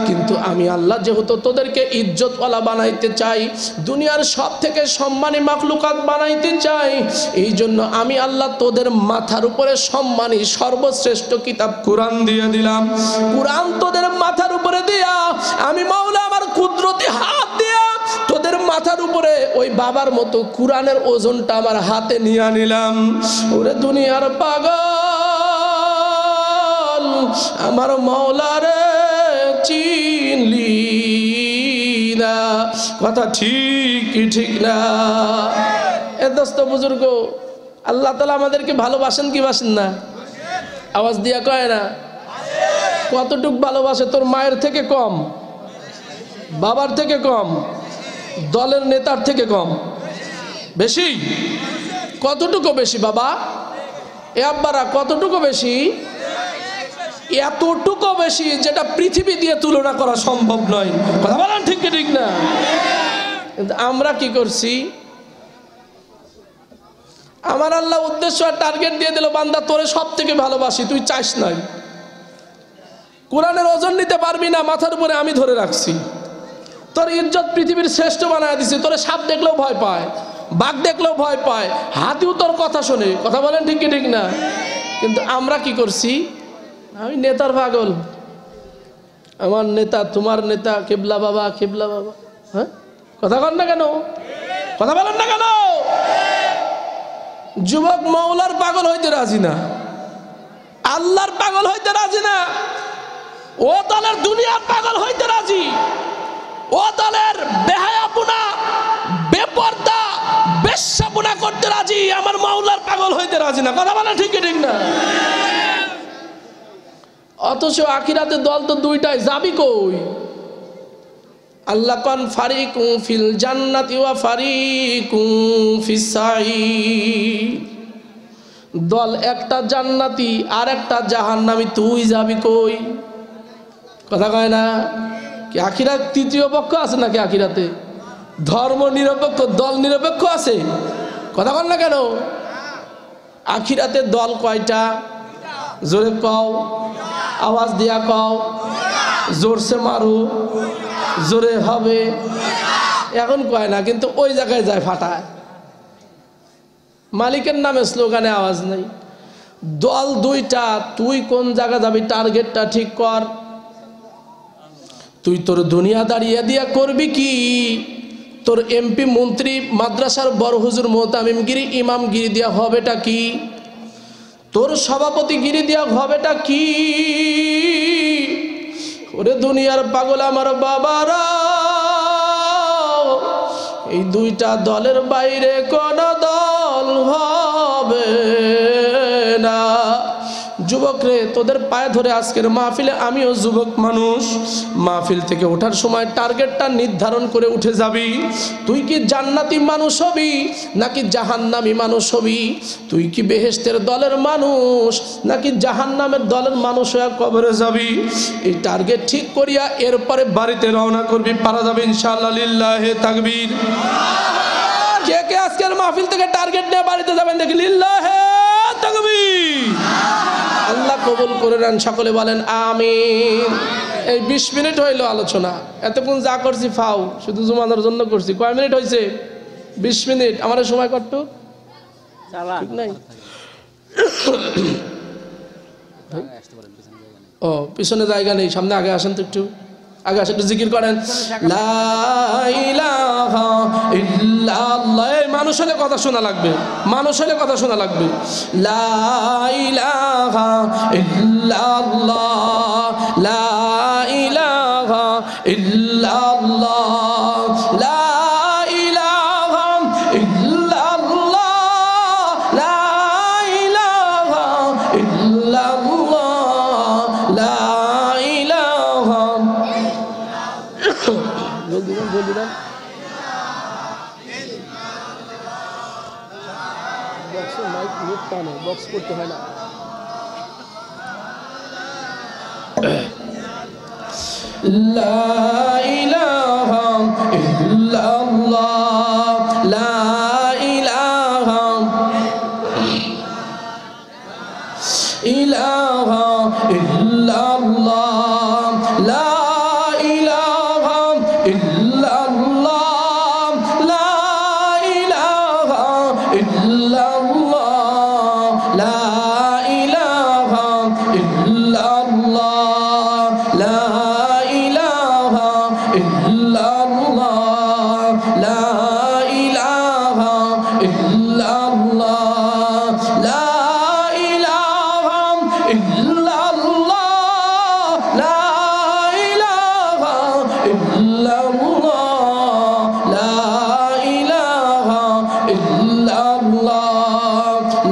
কিন্তু আমি আল্লাহ যেহেতু তোদেরকে ইজ্জতওয়ালা বানাইতে চাই, দুনিয়ার সব থেকে সম্মানী মাখলুকাত বানাইতে চাই, এই জন্য আমি আল্লাহ তোদের মাথার উপরে সম্মানী সর্বশ্রেষ্ঠ কিতাব কোরআন দিয়ে দিলাম। কোরআন তোদের মাথার উপরে দিয়া আমি মাওলা আমার কুদরতি হাত দিয়া তোদের মাথার উপরে ওই বাবার মতো কোরআনের ওজনটা আমার হাতে নিয়ে নিলাম। ওরে দুনিয়ার পাগল, আমার মাওলারে চিনলি না, কথা ঠিক কি ঠিক না? এ দোস্ত বুজুর্গ, আল্লাহ তাআলা আমাদেরকে ভালোবাসেন কি বাসেন না? আওয়াজ দিয়া কয় না? কতটুক ভালোবাসে? তোর মায়ের থেকে কম, বাবার থেকে কম, দলের নেতার থেকে কম? বেশি? কতটুকু বেশি বাবা? এ আব্বারা কতটুকু বেশি? এতটুকু বেশি যেটা পৃথিবী দিয়ে তুলনা করা সম্ভব নয়। কথা বলেন ঠিক কি ঠিক না? কিন্তু আমরা কি করছি? আমার আল্লাহ উদ্দেশ্য আর টার্গেট দিয়ে দিল, বান্দা তোরে সব থেকে ভালোবাসি, তুই চাস নাই, কোরআনের ওজন নিতে পারবি না, মাথার উপরে আমি ধরে রাখছি, তোর ইজ্জত পৃথিবীর শ্রেষ্ঠ বানায় দিছি, তোরে সাপ দেখলেও ভয় পায়, বাঘ দেখলেও ভয় পায়, হাতিও তোর কথা শোনে। কথা বলেন ঠিক কি ঠিক না? কিন্তু আমরা কি করছি? আমি নেতার পাগল, আমার নেতা, তোমার নেতা, কেবলা বাবা, কেবলা বাবা। হ্যাঁ, কথা বলেন না কেন? কথা বলেন না কেন? যুবক মাওলার পাগল হইতে রাজি না, আল্লাহর পাগল হইতে রাজি না, ও দলের দুনিয়ার পাগল হইতে রাজি, ও দলের বেহায়াপুনা, বেপর্দা, বেশ্যাপুনা করতে রাজি, আমার মাওলার পাগল হইতে রাজি না। কথা বলেন ঠিক ঠিক না? অথচ আখিরাতে দল তো দুইটাই, যাবি কই? আল্লাহ কোন ফারিকুম ফিল জান্নাতি ওয়া ফারিকুম ফিস সাঈর, দল একটা জান্নাতি আর একটা জাহান্নামী, তুই যাবি কই? কথা কয় না? কি আখিরাত তৃতীয় পক্ষ আছে নাকি? আখিরাতে ধর্ম নিরপেক্ষ, দল নিরপেক্ষ আছে? কথা বল না কেন? আখিরাতে দল কয়টা? জোরে কও, আওয়াজ দিয়া কও, জোরসে মারো, জোরে হবে। এখন কয় না, কিন্তু ওই জায়গায় যায় ফাটায়। মালিকের নামে স্লোগানে আওয়াজ নেই। দল দুইটা, তুই কোন জায়গা যাবি টার্গেটটা ঠিক কর। তুই তোর দুনিয়া দাঁড়িয়ে দিয়া করবি কি? তোর এমপি, মন্ত্রী, মাদ্রাসার বড় হুজুর, মোতামিমগিরি, ইমামগিরি দিয়া হবেটা কি? তোর সভাপতিগিরি দিয়া হবেটা কি? ওরে দুনিয়ার পাগল আমার বাবারা, এই দুইটা দলের বাইরে কোন দল হবে না। যুবক রে, তোদের পায়ে ধরে আজকের মাহফিলে, আমিও যুবক মানুষ, মাহফিল থেকে ওঠার সময় টার্গেটটা নির্ধারণ করে উঠে যাবি। তুই কি জান্নাতি মানুষ হবি নাকি জাহান্নামী মানুষ হবি? তুই কি বেহেশতের দলের মানুষ নাকি জাহান্নামের দলের মানুষ হয়ে কবরে যাবি? এই টার্গেট ঠিক করিয়া এরপরে বাড়িতে রওনা করবি, পারা যাবে ইনশাআল্লাহ। লিল্লাহে তাকবীর। কে কে আজকের মাহফিল থেকে টার্গেট নিয়ে বাড়িতে যাবেন দেখি? লিল্লাহে তাকবীর। আল্লাহ কবুল করে নেন, সকলে বলেন আমিন। এই 20 মিনিট হইল আলোচনা, এতক্ষণ যা করছি ফাও, শুধু জুমানোর জন্য করছি। কয় মিনিট হয়েছে? 20 মিনিট। আমার সময় কত? ঠিক নাই। ও পিছনে জায়গা নেই, সামনে আগে আসেন তো, একটু আগে আসেন, একটু জিকির করেন। লা ইলাহা ইল্লাল্লাহ। এই মানুষ হলে কথা শোনা লাগবে, মানুষ হলে কথা শোনা লাগবে। লা ইলাহা ইল্লাল্লাহ, লা ইলাহা ইল্লাল্লাহ, লা ইলাহা ইল্লাল্লাহ, লা ইলাহা ইল্লাল্লাহ, লা ইলাহা। জলদি দেন, জলদি দেন। বক্সের মাইক মুখ টানে, বক্স করতে হয় না। লা ইলাহা ইল্লাল্লাহ, লা ইলাহা ইলাহা ইল্লাল্লাহ লা ইলাহা ইল্লাল্লাহ লা ইলাহা ইল্লাল্লাহ লা ইলাহা ইল্লাল্লাহ লা ইলাহা ইল্লাল্লাহ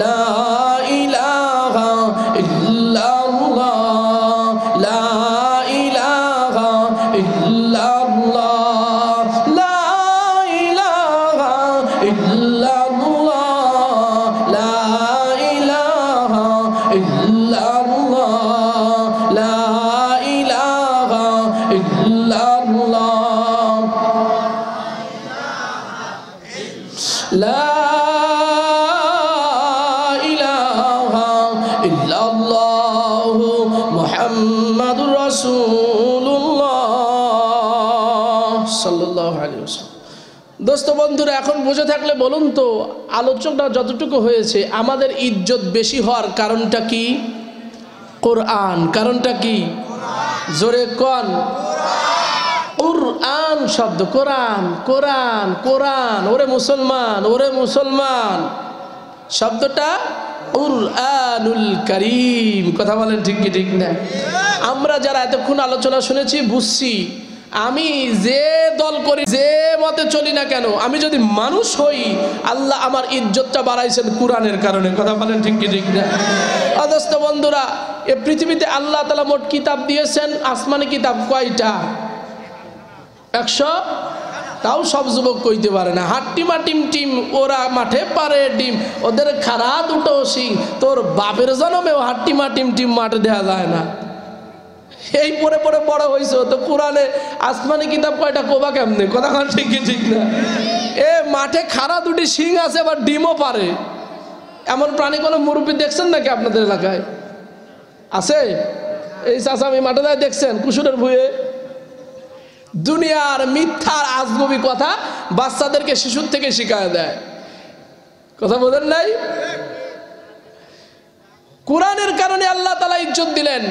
লা ইলাহা ইল্লাল্লাহ লা ইলাহা ইল্লাল্লাহ লা ইলাহা ইল্লাল্লাহ লা ইলাহা ইল্লাল্লাহ লা ইলাহা ইল্লাল্লাহ লা ইলাহা ইল্লাল্লাহু মুহাম্মাদুর রাসূলুল্লাহ সাল্লাল্লাহু আলাইহি ওয়াসাল্লাম। দোস্ত বন্ধুরা, এখন বুঝে থাকলে বলুন তো, আলোচনা যতটুকু হয়েছে আমাদের ইজ্জত বেশি হওয়ার কারণটা কি? কোরআন। কারণটা কি? জোরে কোন। কোরআন শব্দ, কোরআন কোরআন কোরআন, ওরে মুসলমান ওরে মুসলমান, শব্দটা কুরআনুল কারীম। কথা বলেন ঠিক কি ঠিক না? আমরা যারা এতক্ষণ আলোচনা শুনেছি বুঝছি, আমি যে দল করি যে মতে চলি না কেন, আমি যদি মানুষ হই, আল্লাহ আমার ইজ্জতটা বাড়াইছেন কোরআনের কারণে। কথা বলেন ঠিক কি ঠিক না? অদস্ত বন্ধুরা, এই পৃথিবীতে আল্লাহ তাআলা মোট কিতাব দিয়েছেন, আসমানি কিতাব কয়টা? 100। তাও সব যুবক কইতে পারে না। হাট্টিমা টিম টিম, ওরা মাঠে পারে ডিম, ওদের খারা দুটো সিং, তোর বাপের জন্মেও হাট্টিমা টিম টিম মাঠে দেওয়া যায় না। এই পরে পরে বড় হয়েছে, তো কোরআনে আসমানি কিতাব কয়টা কোবা কেমনে? কথা ঠিক কি ঠিক না? এ মাঠে খারা দুটি সিং আছে, আবার ডিমও পারে। এমন প্রাণী কোনো মুরব্বী দেখছেন নাকি আপনাদের এলাকায়? আছে? এই চাচা আমি মাঠে যায় দেখছেন কুসুরের ভুঁয়ে? দুনিয়ার মিথ্যার আজগবি কথা বাচ্চাদেরকে শিশুর থেকে শিখায় দেয়। কথা বোঝেন নাই? কোরআনের কারণে আল্লাহ তাআলা ইজ্জত দিলেন।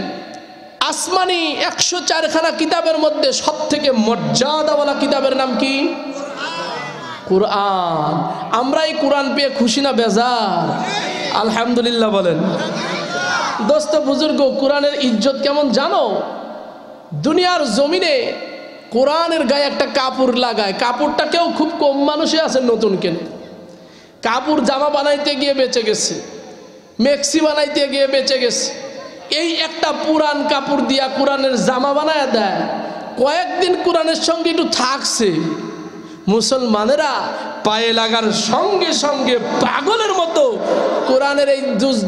আসমানি 104খানা কিতাবের মধ্যে সব থেকে মর্যাদাওয়ালা কিতাবের নাম কি? কোরআন। আমরা এই কোরআন পেয়ে খুশি না বেজার? আলহামদুলিল্লাহ বলেন। দোস্ত বুজুর্গ, কোরআনের ইজ্জত কেমন জানো? দুনিয়ার জমিনে কোরআনের গায়ে একটা কাপড় লাগায়, কাপড়টা কেউ খুব কম মানুষই আছে নতুন কেনে। কাপড় জামা বানাইতে গিয়ে বেঁচে গেছে, মেক্সি বানাইতে গিয়ে বেঁচে গেছে। এই একটা পুরান কাপড় দিয়া কোরআনের জামা বানায় দেয়, কয়েকদিন কোরআনের সঙ্গে একটু থাকছে, মুসলমানেরা পায়ে লাগার সঙ্গে সঙ্গে পাগলের মতো কোরআনের এই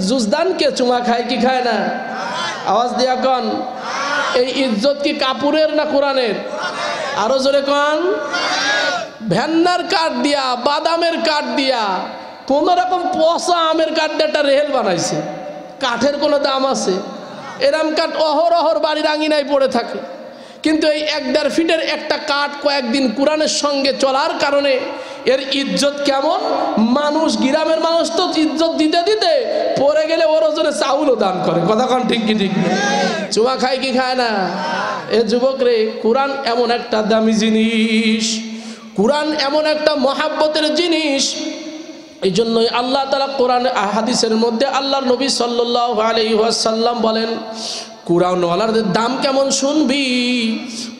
জুজদানকে চুমা খায় কি খায় না? আওয়াজ দিয়া কন। এই ইজ্জত কি কাপুরের না কোরআনের? আরো জোরে কন। ভেন্নার কাঠ দিয়া, বাদামের কাঠ দিয়া, কোন রকম পচা আমের কাঠ দিয়ে একটা রেহেল বানাইছে। কাঠের কোনো দাম আছে? এরম কাঠ অহরহর বাড়ির আঙিনায় পড়ে থাকে। কিন্তু এই 1-1.5 ফিটের একটা কাঠ কয়েকদিন কোরআনের সঙ্গে চলার কারণে এর ইজ্জত কেমন? মানুষ, গ্রামের মানুষ তো ইজ্জত দিতে দিতে পরে গেলে ওর ওজনে চাউলও দান করে। কথা কন ঠিক কি ঠিক? চুমা খায় কি খায় না? এ যুবক রে, কোরআন এমন একটা দামি জিনিস, কোরআন এমন একটা মহাব্বতের জিনিস। এই জন্যই আল্লাহ তাআলা কোরআন হাদিসের মধ্যে আল্লাহর নবী সাল্লাল্লাহু আলাইহি ওয়াসাল্লাম বলেন, কোরআনওয়ালাদের দাম কেমন শুনবি?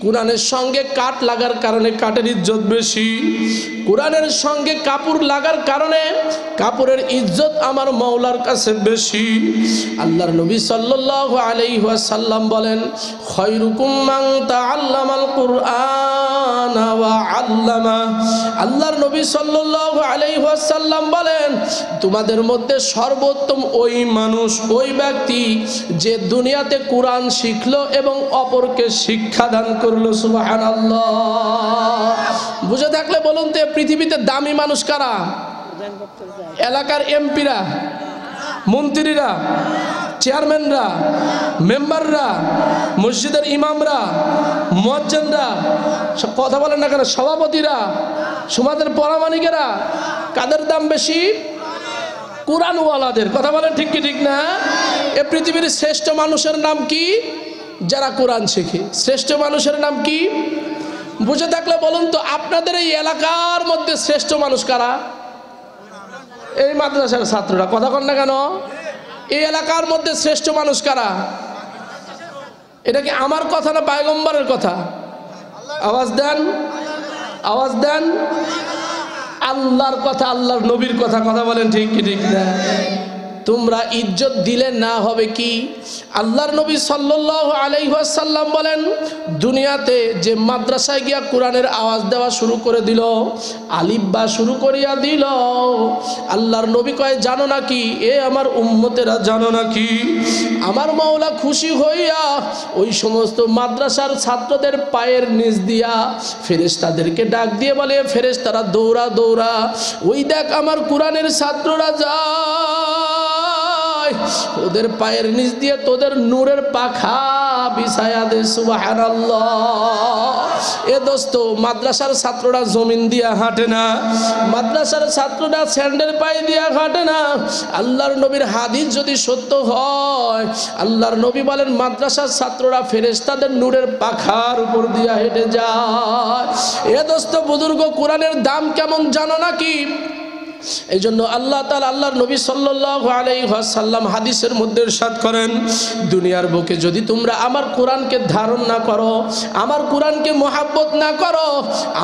কোরআনের সঙ্গে কাঠ লাগার কারণে কাঠের ইজ্জত বেশি, কোরআনের সঙ্গে কাপড় লাগার কারণে কাপড়ের ইজ্জত আমার মাওলার কাছে বেশি। আল্লাহর নবী সাল্লাল্লাহু আলাইহি ওয়াসাল্লাম বলেন, খায়রুকুম মান তাআল্লামাল কুরআন ওয়া আল্লামা। আল্লাহর নবী সাল্লাল্লাহু আলাইহি ওয়াসাল্লাম বলেন, তোমাদের মধ্যে সর্বোত্তম ওই মানুষ, ওই ব্যক্তি যে দুনিয়াতে কোরআন শিখলো এবং অপরকে শিক্ষা দান করলো। সুবহানাল্লাহ। বুঝে থাকলে বলুন তো, পৃথিবীতে দামি মানুষ কারা? এলাকার এমপিরা, মন্ত্রীরা, চেয়ারম্যানরা, মেম্বাররা, মসজিদের ইমামরা, মুয়াজ্জিনরা, কথা বলেন না কেন, সভাপতিরা, সমাজের পরামানিকেরা, কাদের দাম বেশি? কোরআনওয়ালাদের। কথা বলেন ঠিক কি ঠিক না? এ পৃথিবীর শ্রেষ্ঠ মানুষের নাম কি? যারা কোরআন শেখে। শ্রেষ্ঠ মানুষের নাম কি? বুঝে থাকলে বলুন তো, আপনাদের এই এলাকার মধ্যে শ্রেষ্ঠ মানুষ কারা? এই মাদ্রাসার ছাত্ররা। কথা কন না কেন? এই এলাকার মধ্যে শ্রেষ্ঠ মানুষ কারা? এটা কি আমার কথা না পয়গম্বরের কথা? আওয়াজ দেন, আওয়াজ দেন। আল্লাহর কথা, আল্লাহর নবীর কথা। কথা বলেন ঠিক কি ঠিক না? তোমরা ইজ্জত দিলে না হবে কি? আল্লাহর নবী সাল্লাল্লাহু আলাইহি ওয়াসাল্লাম বলেন, দুনিয়াতে যে মাদ্রাসায় গিয়া কোরআনের আওয়াজ দেওয়া শুরু করে দিল, আলিফ বা শুরু করিয়া দিল, আল্লাহর নবী কয় জানো নাকি, এ আমার উম্মতেরা জানো নাকি, আমার মাওলা খুশি হইয়া ওই সমস্ত মাদ্রাসার ছাত্রদের পায়ের নিচ দিয়া ফেরেশতাদেরকে ডাক দিয়ে বলে, ফেরেশতারা দৌড়া দৌড়া, ওই দেখ আমার কোরআনের ছাত্ররা যায়, ওদের পায়ের নিচ দিয়ে তোদের নূরের পাখা বিছায়া দে। সুবহানাল্লাহ। এ দোস্ত, মাদ্রাসার ছাত্ররা জমিন দিয়া হাঁটে না, মাদ্রাসার ছাত্ররা স্যান্ডেল পায়ে দিয়া হাঁটে না। আল্লাহর নবীর হাদিস যদি সত্য হয়, আল্লাহর নবী বলেন মাদ্রাসার ছাত্ররা ফেরেশতাদের নূরের পাখার উপর দিয়া হেঁটে যায়। এ দোস্ত বুজুর্গ, কোরআনের দাম কেমন জানো নাকি? এই জন্য আল্লাহ তাআলা, আল্লাহর নবী সাল্লাল্লাহু আলাইহি ওয়াসাল্লাম হাদিসের মধ্যে ইরশাদ করেন, দুনিয়ার বুকে যদি তোমরা আমার কোরআনকে ধারণ না করো, আমার কোরআনকে মহব্বত না করো,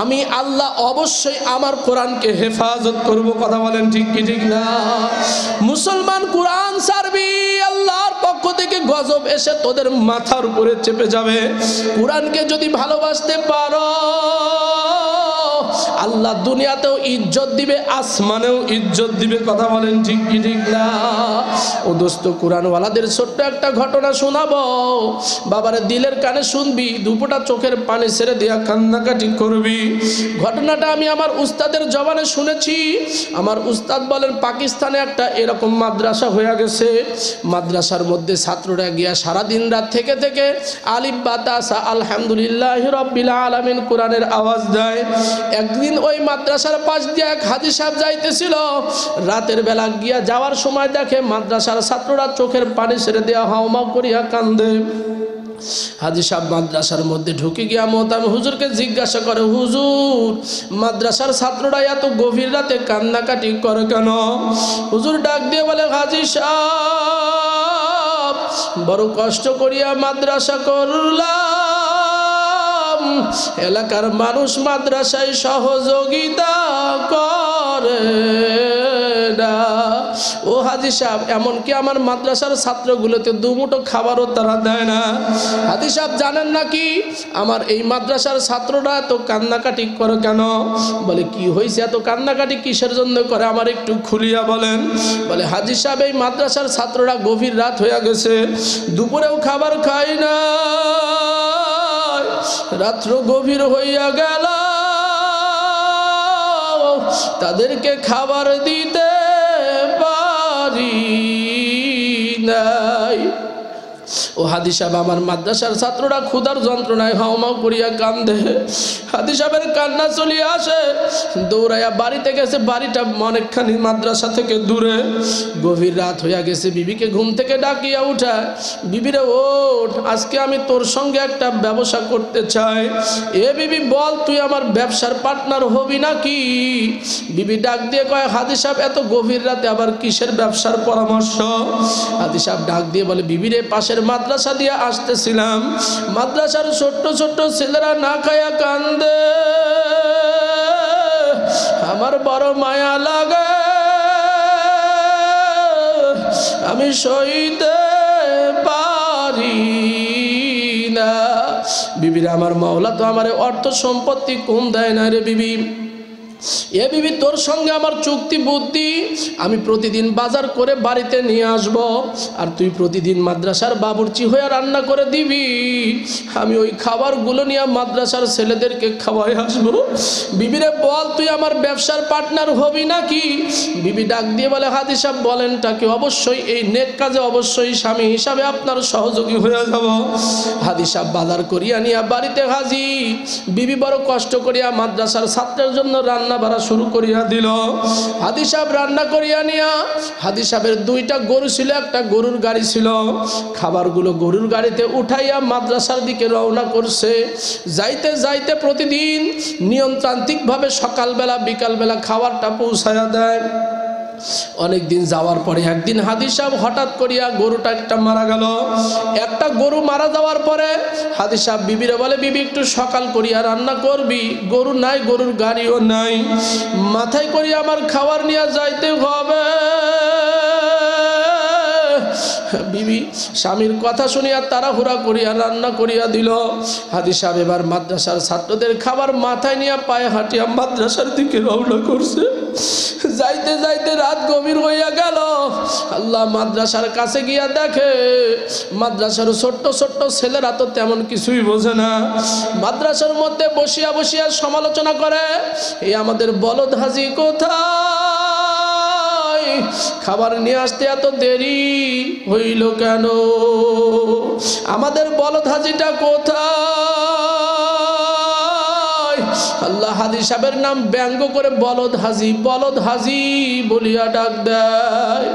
আমি আল্লাহ অবশ্যই আমার কোরআনকে হেফাজত করব। কথা বলেন ঠিক কি ঠিক না? মুসলমান কোরআন ছাড়বি, আল্লাহর পক্ষ থেকে গজব এসে তোদের মাথার উপরে চেপে যাবে। কোরআনকে যদি ভালোবাসতে পারো, আল্লাহ দুনিয়াতেও ইজ্জত দিবে, আসমানেও ইজ্জত দিবে। কথা বলেন ঠিক কি ঠিক না? ও দোস্ত, কোরআনওয়ালাদের ছোট্ট একটা ঘটনা শোনাবো, বাবারে দিলের কানে শুনবি, দুপোটা চোখের পানি ছেড়ে দিয়া কান্নাকাটি করবি। ঘটনাটা আমি আমার উস্তাদের জবানে শুনেছি। আমার উস্তাদ বলেন, পাকিস্তানে একটা এরকম মাদ্রাসা হয়ে গেছে, মাদ্রাসার মধ্যে ছাত্ররা গিয়া সারাদিন রাত থেকে থেকে আলিফ বা তাসা আলহামদুলিল্লাহি রাব্বিল আলামিন কোরআনের আওয়াজ দেয়। একদিন ওই মাদ্রাসার পাশ দিয়ে এক হাজী সাহেব যাইতেছিল, রাতের বেলা গিয়া যাওয়ার সময় দেখে মাদ্রাসার ছাত্ররা চোখের পানি ছেড়ে দেওয়া হাওমাও করিয়া কান্দে। হাজী সাহেব মাদ্রাসার মধ্যে ঢুকে গিয়া মোহতারাম হুজুরকে জিজ্ঞাসা করে, হুজুর, মাদ্রাসার ছাত্ররা এত গভীর রাতে কান্নাকাটি করে কেন? হুজুর ডাক দিয়ে বলে, হাজী সাহেব, বড় কষ্ট করিয়া মাদ্রাসা করলাম, এলাকার মানুষ মাদ্রাসায় সহযোগিতা করে না। ও হাজী সাহেব, এমনকি আমার মাদ্রাসার ছাত্রগুলোতে দুমুঠো খাবারও তারা দেয় না। হাজী সাহেব জানেন নাকি আমার এই মাদ্রাসার ছাত্ররা এত কান্নাকাটি করে কেন? বলে, কি হয়েছে, এত কান্নাকাটি কিসের জন্য করে আমার একটু খুলিয়া বলেন। বলে, হাজী সাহেব, এই মাদ্রাসার ছাত্ররা গভীর রাত হয়ে গেছে, দুপুরেও খাবার খায় না, রাত্র গভীর হইয়া গেল, তাদেরকে খাবার দিতে পারি নাই। ও হাজী সাহেব, আমার মাদ্রাসার ছাত্ররা ক্ষুধার যন্ত্রণায় হাওমাও করিয়া কান্দে। হাজী সাহেবের কান্না চলিয়ে আসে, দৌড়াইয়া বাড়িতে গেছে। বাড়িটা অনেকখানি মাদ্রাসা থেকে দূরে। গভীর রাত হইয়া গেছে, বিবিকে ঘুম থেকে ডাকিয়া উঠায়, বিবিরে ওঠ, আজকে আমি তোর সঙ্গে একটা ব্যবসা করতে চাই। এ বিবি বল, তুই আমার ব্যবসার পার্টনার হবি নাকি? বিবি ডাক দিয়ে কয়, হাজী সাহেব, এত গভীর রাতে আবার কিসের ব্যবসার পরামর্শ? হাজী সাহেব ডাক দিয়ে বলে, বিবিরে, পাশের মাদ্রাসা দিয়ে আসতেছিলাম, মাদ্রাসার ছোট্ট ছোট্ট ছেলেরা না খায়া কান্দে, আমার বড় মায়া লাগে, আমি সইতে পারি না। বিবিরা, আমার মাওলা তো আমার অর্থ সম্পত্তি কম দেয় না রে বিবি। এ বিবি, তোর সঙ্গে আমার চুক্তি বুদ্ধি, আমি প্রতিদিন বাজার করে বাড়িতে নিয়ে আসব, আর তুই প্রতিদিন মাদ্রাসার বাবুর্চি হয়ে রান্না করে দিবি, আমি ওই খাবারগুলো নিয়ে মাদ্রাসার ছেলেদেরকে খাওয়াই আসবো। বিবিরে বল, তুই আমার ব্যবসার পার্টনার হবি নাকি? বিবি ডাক দিয়ে বলে, হাজী সাহেব বলেনটা কি? অবশ্যই, এই নেক কাজে অবশ্যই স্বামী হিসাবে আপনার সহযোগী হয়ে যাব। হাজী সাহেব বাজার করিয়া নিয়ে বাড়িতে হাজির। বিবি বড় কষ্ট করিয়া মাদ্রাসার ছাত্রের জন্য রান্না রান্না বাড়া শুরু করিয়া দিল। হাদি সাহেব রান্না করিয়া নিয়া, হাদি সাহেবের 2টা গরু ছিল, একটা গরুর গাড়ি ছিল। খাবারগুলো গরুর গাড়িতে উঠাইয়া মাদ্রাসার দিকে রওনা করছে। যাইতে যাইতে প্রতিদিন নিয়মতান্ত্রিকভাবে সকালবেলা বিকালবেলা খাবারটা পৌঁছায়া দেয়। অনেক দিন যাওয়ার পরে একদিন হাদি সাহেব হঠাৎ করিয়া গরুটা একটা মারা গেল। একটা গরু মারা যাওয়ার পরে হাদি সাহেব বিবিরে বলে, বিবি একটু সকাল করিয়া রান্না করবি, গরু নাই, গরুর গাড়িও নাই, মাথায় করিয়া আমার খাবার নিয়ে যাইতে হবে। বিবি স্বামীর কথা শুনিয়া তাড়াহুড়া করিয়া রান্না করিয়া দিল। হাদি সাহেব এবার মাদ্রাসার ছাত্রদের খাবার মাথায় নিয়ে পায়ে হাঁটিয়া মাদ্রাসার দিকে রওনা করছে। যাইতে যাইতে রাত গভীর হইয়া গেল। আল্লাহ মাদ্রাসার কাছে গিয়া দেখে মাদ্রাসার ছোট্ট ছোট্ট ছেলেরা তো তেমন কিছুই বোঝে না। মাদ্রাসার মধ্যে বসিয়া বসিয়া সমালোচনা করে, এই আমাদের বলদ হাজি কোথায়, খাবার নিয়ে আসতে এত দেরি হইল কেন, আমাদের বলদ হাজিটা কোথায়। আল্লাহ হাজি সাহেবের নাম ব্যঙ্গ করে বলদ হাজি, বলদ হাজি বলিয়া ডাক দেয়।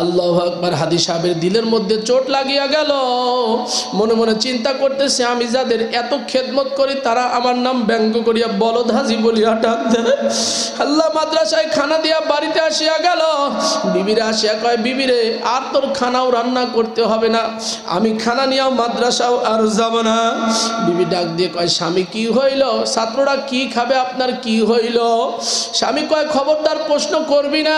আল্লাহু আকবার। হাদি সাহেবের দিলের মধ্যে চোট লাগিয়া গেল। মনে মনে চিন্তা করতেছে, আমি যাদের এত খেদমত করি তারা আমার নাম ব্যঙ্গ করিয়া বলদ হাজি বলিয়া ডাক দেয়। আল্লাহ মাদ্রাসায় খানা দিয়া বাড়িতে আসিয়া গেল। বিবিরে আসিয়া কয়, বিবিরে আর তোর খানাও রান্না করতে হবে না, আমি খানা নিয়েও মাদ্রাসাও আর যাব না। বিবি ডাক দিয়ে কয়, স্বামী কি হইল, ছাত্ররা কি খাবে, আপনার কি হইল? স্বামী কয়, খবরদার প্রশ্ন করবি না।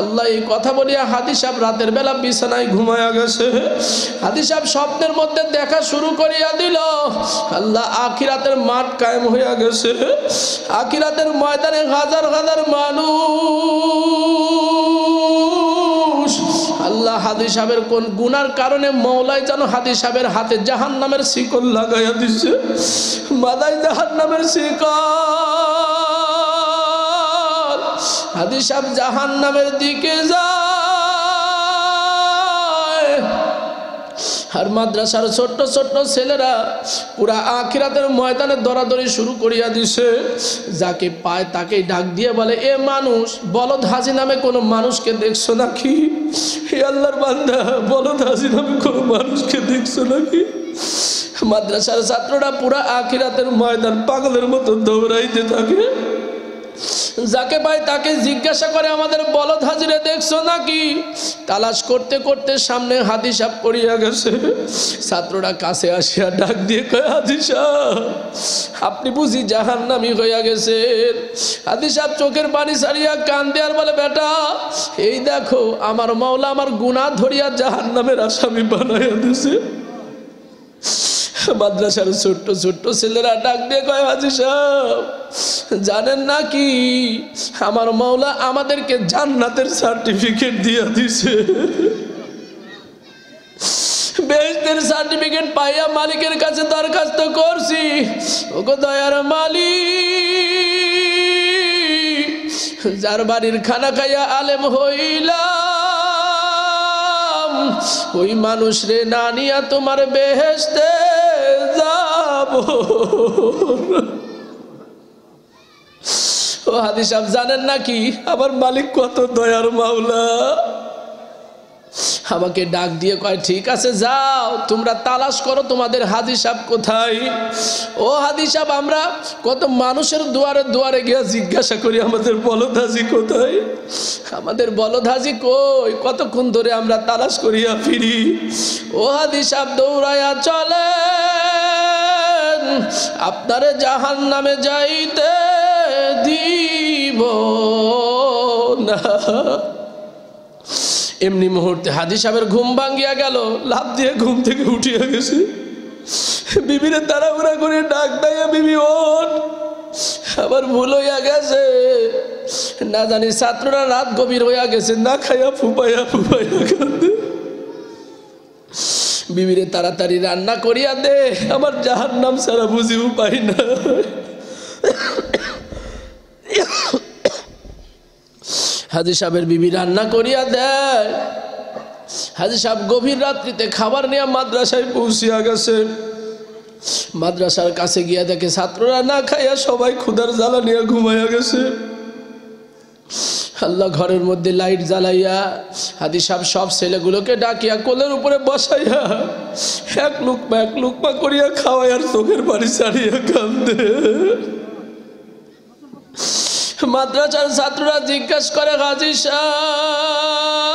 আল্লাহ এই কথা বলিয়া হাদি সাহেব রাতের বেলা বিছানায় ঘুমায়া গেছে। হাদি সাহেব স্বপ্নের মধ্যে দেখা শুরু করিয়া দিল। আল্লাহ আখিরাতের মাঠ কায়েম হইয়া গেছে। আখিরাতের ময়দানে হাজার হাজার মানুষ। আল্লাহ হাদি সাহেবের কোন গুনার কারণে মওলাই যেন হাদি সাহেবের হাতে জাহান্নামের শিকল লাগাইয়া দিছে। মাথায় জাহান্নামের শিকল। হাদি সাহেব জাহান্নামের দিকে যায়। আর মাদ্রাসার ছোট্ট ছোট্ট ছেলেরা পুরা আখিরাতের ময়দানে দরাদরি শুরু করিয়া দিছে। যাকে পায় তাকেই ডাক দিয়ে বলে, এ মানুষ, বলদ হাজি নামে কোনো মানুষকে দেখছো নাকি? হে আল্লাহর বান্দা, বলদ হাজি নামে কোনো মানুষকে দেখছো নাকি? মাদ্রাসার ছাত্ররা পুরা আখিরাতের ময়দান পাগলের মতো দৌড়াইতে থাকে। যাকে পায় তাকে জিজ্ঞাসা করে, আমাদের বলদ হাজিরে দেখছো নাকি? তালাশ করতে করতে সামনে হাদি সাহেব পড়িয়া গেছে। ছাত্ররা কাছে আসিয়া ডাক দিয়ে কয়, হাদি সাহেব আপনি বুঝি জাহান্নামী হইয়া গেছেন? হাদি সাহেব চোখের পানি ছাড়িয়া কান্দে আর বলে, বেটা এই দেখো আমার মাওলা আমার গুনাহ ধরিয়া জাহান্নামের আসামি বানাইয়া দিছে। মাদ্রাসার ছোট্ট ছোট্ট ছেলেরা ডাক দিয়ে কয়, হাজি সাহেব জানেন নাকি আমার মাওলা আমাদেরকে জান্নাতের সার্টিফিকেট দিয়ে দিছে। বেহেশতের সার্টিফিকেট পাইয়া মালিকের কাছে দরখাস্ত করছি, ওগো দয়ার মালিক, যার বাড়ির খানা খাইয়া আলেম হইলাম ওই মানুষ রে না নিয়া তোমার বেহেশতে যাব। ও হাদি সাহেব জানেন নাকি আমার মালিক কত দয়ার মাওলা? আমাকে ডাক দিয়ে কয়, ঠিক আছে যাও তোমরা তালাশ করো তোমাদের হাজি সাহেব কোথায়। ও হাজি সাহেব আমরা কত মানুষের দুয়ারে দুয়ারে গিয়ে জিজ্ঞাসা করি আমাদের বলদ হাজি কোথায়, আমাদের বলদ হাজি কই, কতক্ষণ ধরে আমরা তালাশ করিয়া ফিরি। ও হাজি সাহেব দৌড়াইয়া চলেন, আপনারে জাহান্নামে যাইতে দিব না। এমনি মুহূর্তে হাজি সাহেবের ঘুম ভাঙ্গিয়া গেল, লাফ দিয়ে ঘুম থেকে উঠিয়া গেছে। বিবিরে তাড়াহুড়া করে ডাক দেয়, বিবি ওঠ, আবার ভুল হইয়া গেছে, না জানি ছাত্ররা রাত গভীর হইয়া গেছে, না খাইয়া ফুপাইয়া ফুপাইয়া কাঁদে। বিবিরে তাড়াতাড়ি রান্না করিয়া দে, আমার জাহান্নাম ছাড়া বুঝি উপায় না। হাজি সাহেবের বিবি রান্না করিয়া দেয়। হাজি সাহেব গভীর রাত্রিতে খাবার নিয়ে মাদ্রাসায় পৌঁছিয়া গেছে। মাদ্রাসার কাছে গিয়া দেখে ছাত্ররা না খাইয়া সবাই ক্ষুধার জ্বালা নিয়ে ঘুমাইয়া গেছে। আল্লাহ ঘরের মধ্যে লাইট জ্বালাইয়া হাদি সাহেব সব ছেলেগুলোকে ডাকিয়া কোলের উপরে বসাইয়া এক লুকমা করিয়া খাওয়াই আর চোখের পানি ছাড়িয়া কান্দে। মাদ্রাসার ছাত্ররা জিজ্ঞাসা করে, হাজি সাহেব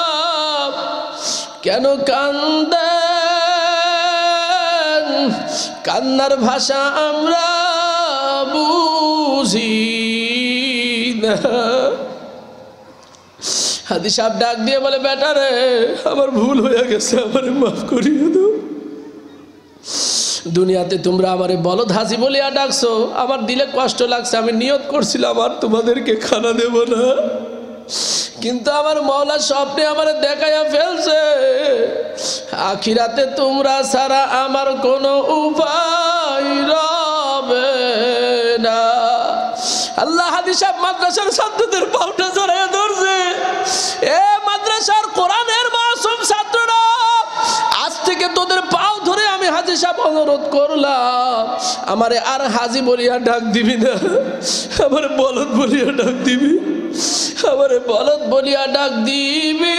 কেন কান্দেন? কান্নার ভাষা আমরা বুঝি না। হাদি সাহেব ডাক দিয়ে বলে, বেটা রে, আমার ভুল হয়ে গেছে, আমারে মাফ করিয়ে দাও। দুনিয়াতে তোমরা আমারে বলদ হাজি বলিয়া ডাকছো, আমার দিলে কষ্ট লাগছে। আমি নিয়ত করছিলাম আর তোমাদেরকে খানা দেব না, কিন্তু আমার মওলা স্বপ্নে আমারে দেখাইয়া ফেলছে আখিরাতে তোমরা ছাড়া আমার কোনো উপায় রবে না। আল্লাহ হাদি সাহেব মাদ্রাসার ছাত্রদের পাউটা জড়াইয়া ধরছে। এ মাদ্রাসার কোরআনের মাসুম ছাত্ররা, আজ থেকে তোদের পাও ধরে আমি হাজি সাহেব অনুরোধ করলাম, আমারে আর হাজি বলিয়া ডাক দিবি না, আমারে বলদ বলিয়া ডাক দিবি, আমারে বলদ বলিয়া ডাক দিবি।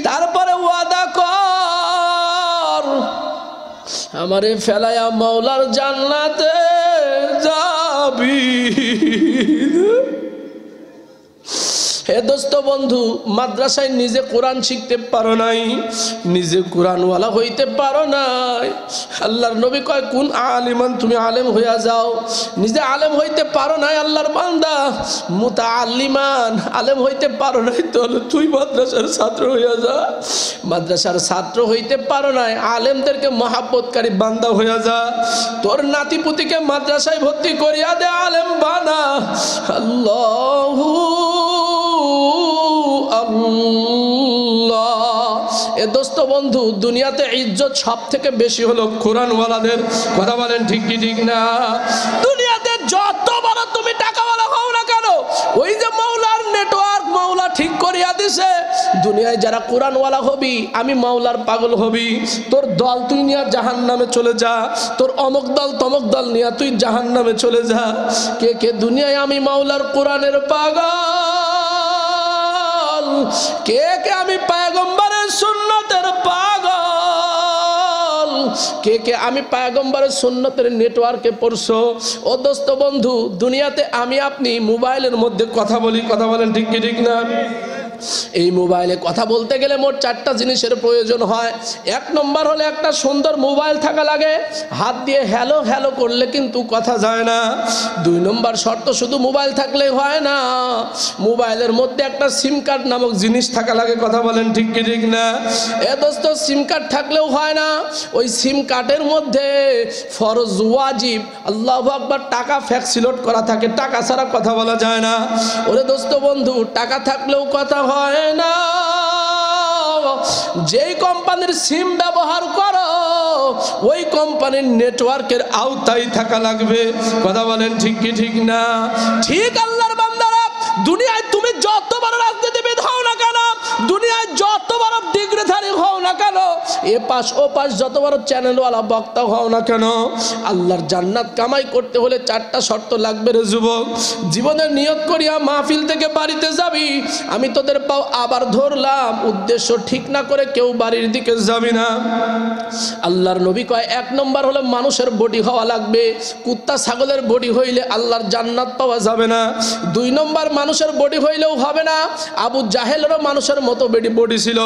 তারপরে ওয়াদা কর আমারে ফেলায়া মাওলার জান্নাতে যাবি। হে দোস্ত বন্ধু, মাদ্রাসায় নিজে কোরআন শিখতে পারো নাই, নিজে কোরআনওয়ালা হইতে পারো নাই। আল্লাহর নবী কয়, কোন আলিমান, তুমি আলেম হইয়া যাও। নিজে আলেম হইতে পারো নাই আল্লাহর বান্দা, মুতাআল্লিমান আলেম হইতে পারো নাই, তাহলে তুই মাদ্রাসার ছাত্র হইয়া যা। মাদ্রাসার ছাত্র হইতে পারো নাই, আলেমদেরকে মহাব্বতকারী বান্দা হইয়া যা। তোর নাতিপুতিকে মাদ্রাসায় ভর্তি করিয়া দে, আলেম বানা। আল্লাহু আল্লাহ। এ দোস্ত বন্ধু, দুনিয়াতে ইজ্জত সব থেকে বেশি হলো কোরআনওয়ালাদের। কথা বলেন ঠিক কি ঠিক না? দুনিয়াতে যত বড় তুমি টাকাওয়ালা হও না কেন, ওই যে মাওলার নেটওয়ার্ক মাওলা ঠিক করিয়া দিছে, দুনিয়ায় যারা কোরআনওয়ালা হবি, আমি মাওলার পাগল হবি, তোর দল তুই নিয়ে জাহান্নামে চলে যা, তোর অমুক দল তমুক দল নিয়ে তুই জাহান্নামে চলে যা। কে কে দুনিয়ায় আমি মাওলার কোরআনের পাগল, কে কে আমি পয়গম্বরের সুন্নতের পাগল, কে কে আমি পয়গম্বরের সুন্নতের নেটওয়ার্কে পড়ছো। ও দোস্ত বন্ধু, দুনিয়াতে আমি আপনি মোবাইলের মধ্যে কথা বলি, কথা বলেন ঠিক কি ঠিক না? এই মোবাইলে কথা বলতে গেলে মোট 4টা জিনিসের প্রয়োজন হয়। 1 নম্বর হলে একটা সুন্দর মোবাইল থাকা লাগে, হাত দিয়ে হ্যালো হ্যালো করলে কিন্তু কথা যায় না। 2 নম্বর শর্ত, শুধু মোবাইল থাকলেই হয় না, মোবাইলের মধ্যে একটা সিম কার্ড নামক জিনিস থাকা লাগে। কথা বলেন ঠিক কি ঠিক না? এ দোস্ত, সিম কার্ড থাকলেও হয় না, ওই সিম কার্ডের মধ্যে ফরজ ওয়াজিব আল্লাহু আকবার টাকা ফ্যাক্সিলোড করা থাকে, টাকা ছাড়া কথা বলা যায় না। ওরে দোস্ত বন্ধু, টাকা থাকলেও কথা হয় না। যেই কোম্পানির সিম ব্যবহার করো, ওই কোম্পানির নেটওয়ার্কের আওতায় থাকা লাগবে। কথা বলেন ঠিক কি ঠিক না? ঠিক আল্লাহর বান্দারা, দুনিয়ায় তুমি যত বড় রাজনীতিবিদ হও না কেন, দুনিয়ায় যত বড় ডিগ্রিধারী হও না কেন, এ পাশ ও পাশ যত বড় চ্যানেলওয়ালা বক্তা হও না কেন, আল্লাহর জান্নাত কামাই করতে হলে 4টা শর্ত লাগবে রে যুবক। জীবনের নিয়ত করিয়া মাহফিল থেকে বাড়িতে যাবি, আমি তোদের পাও আবার ধরলাম, উদ্দেশ্য ঠিক না করে কেউ বাড়ির দিকে যাবি না। আল্লাহর নবী কয়, 1 নম্বর হলো মানুষের বডি হওয়া লাগবে, কুত্তা ছাগলের বডি হইলে আল্লাহর জান্নাত পাওয়া যাবে না। 2 নম্বর, মানুষের বডি হইলেও হবে না, আবু জাহেলেরও মানুষের মতো বডি ছিল,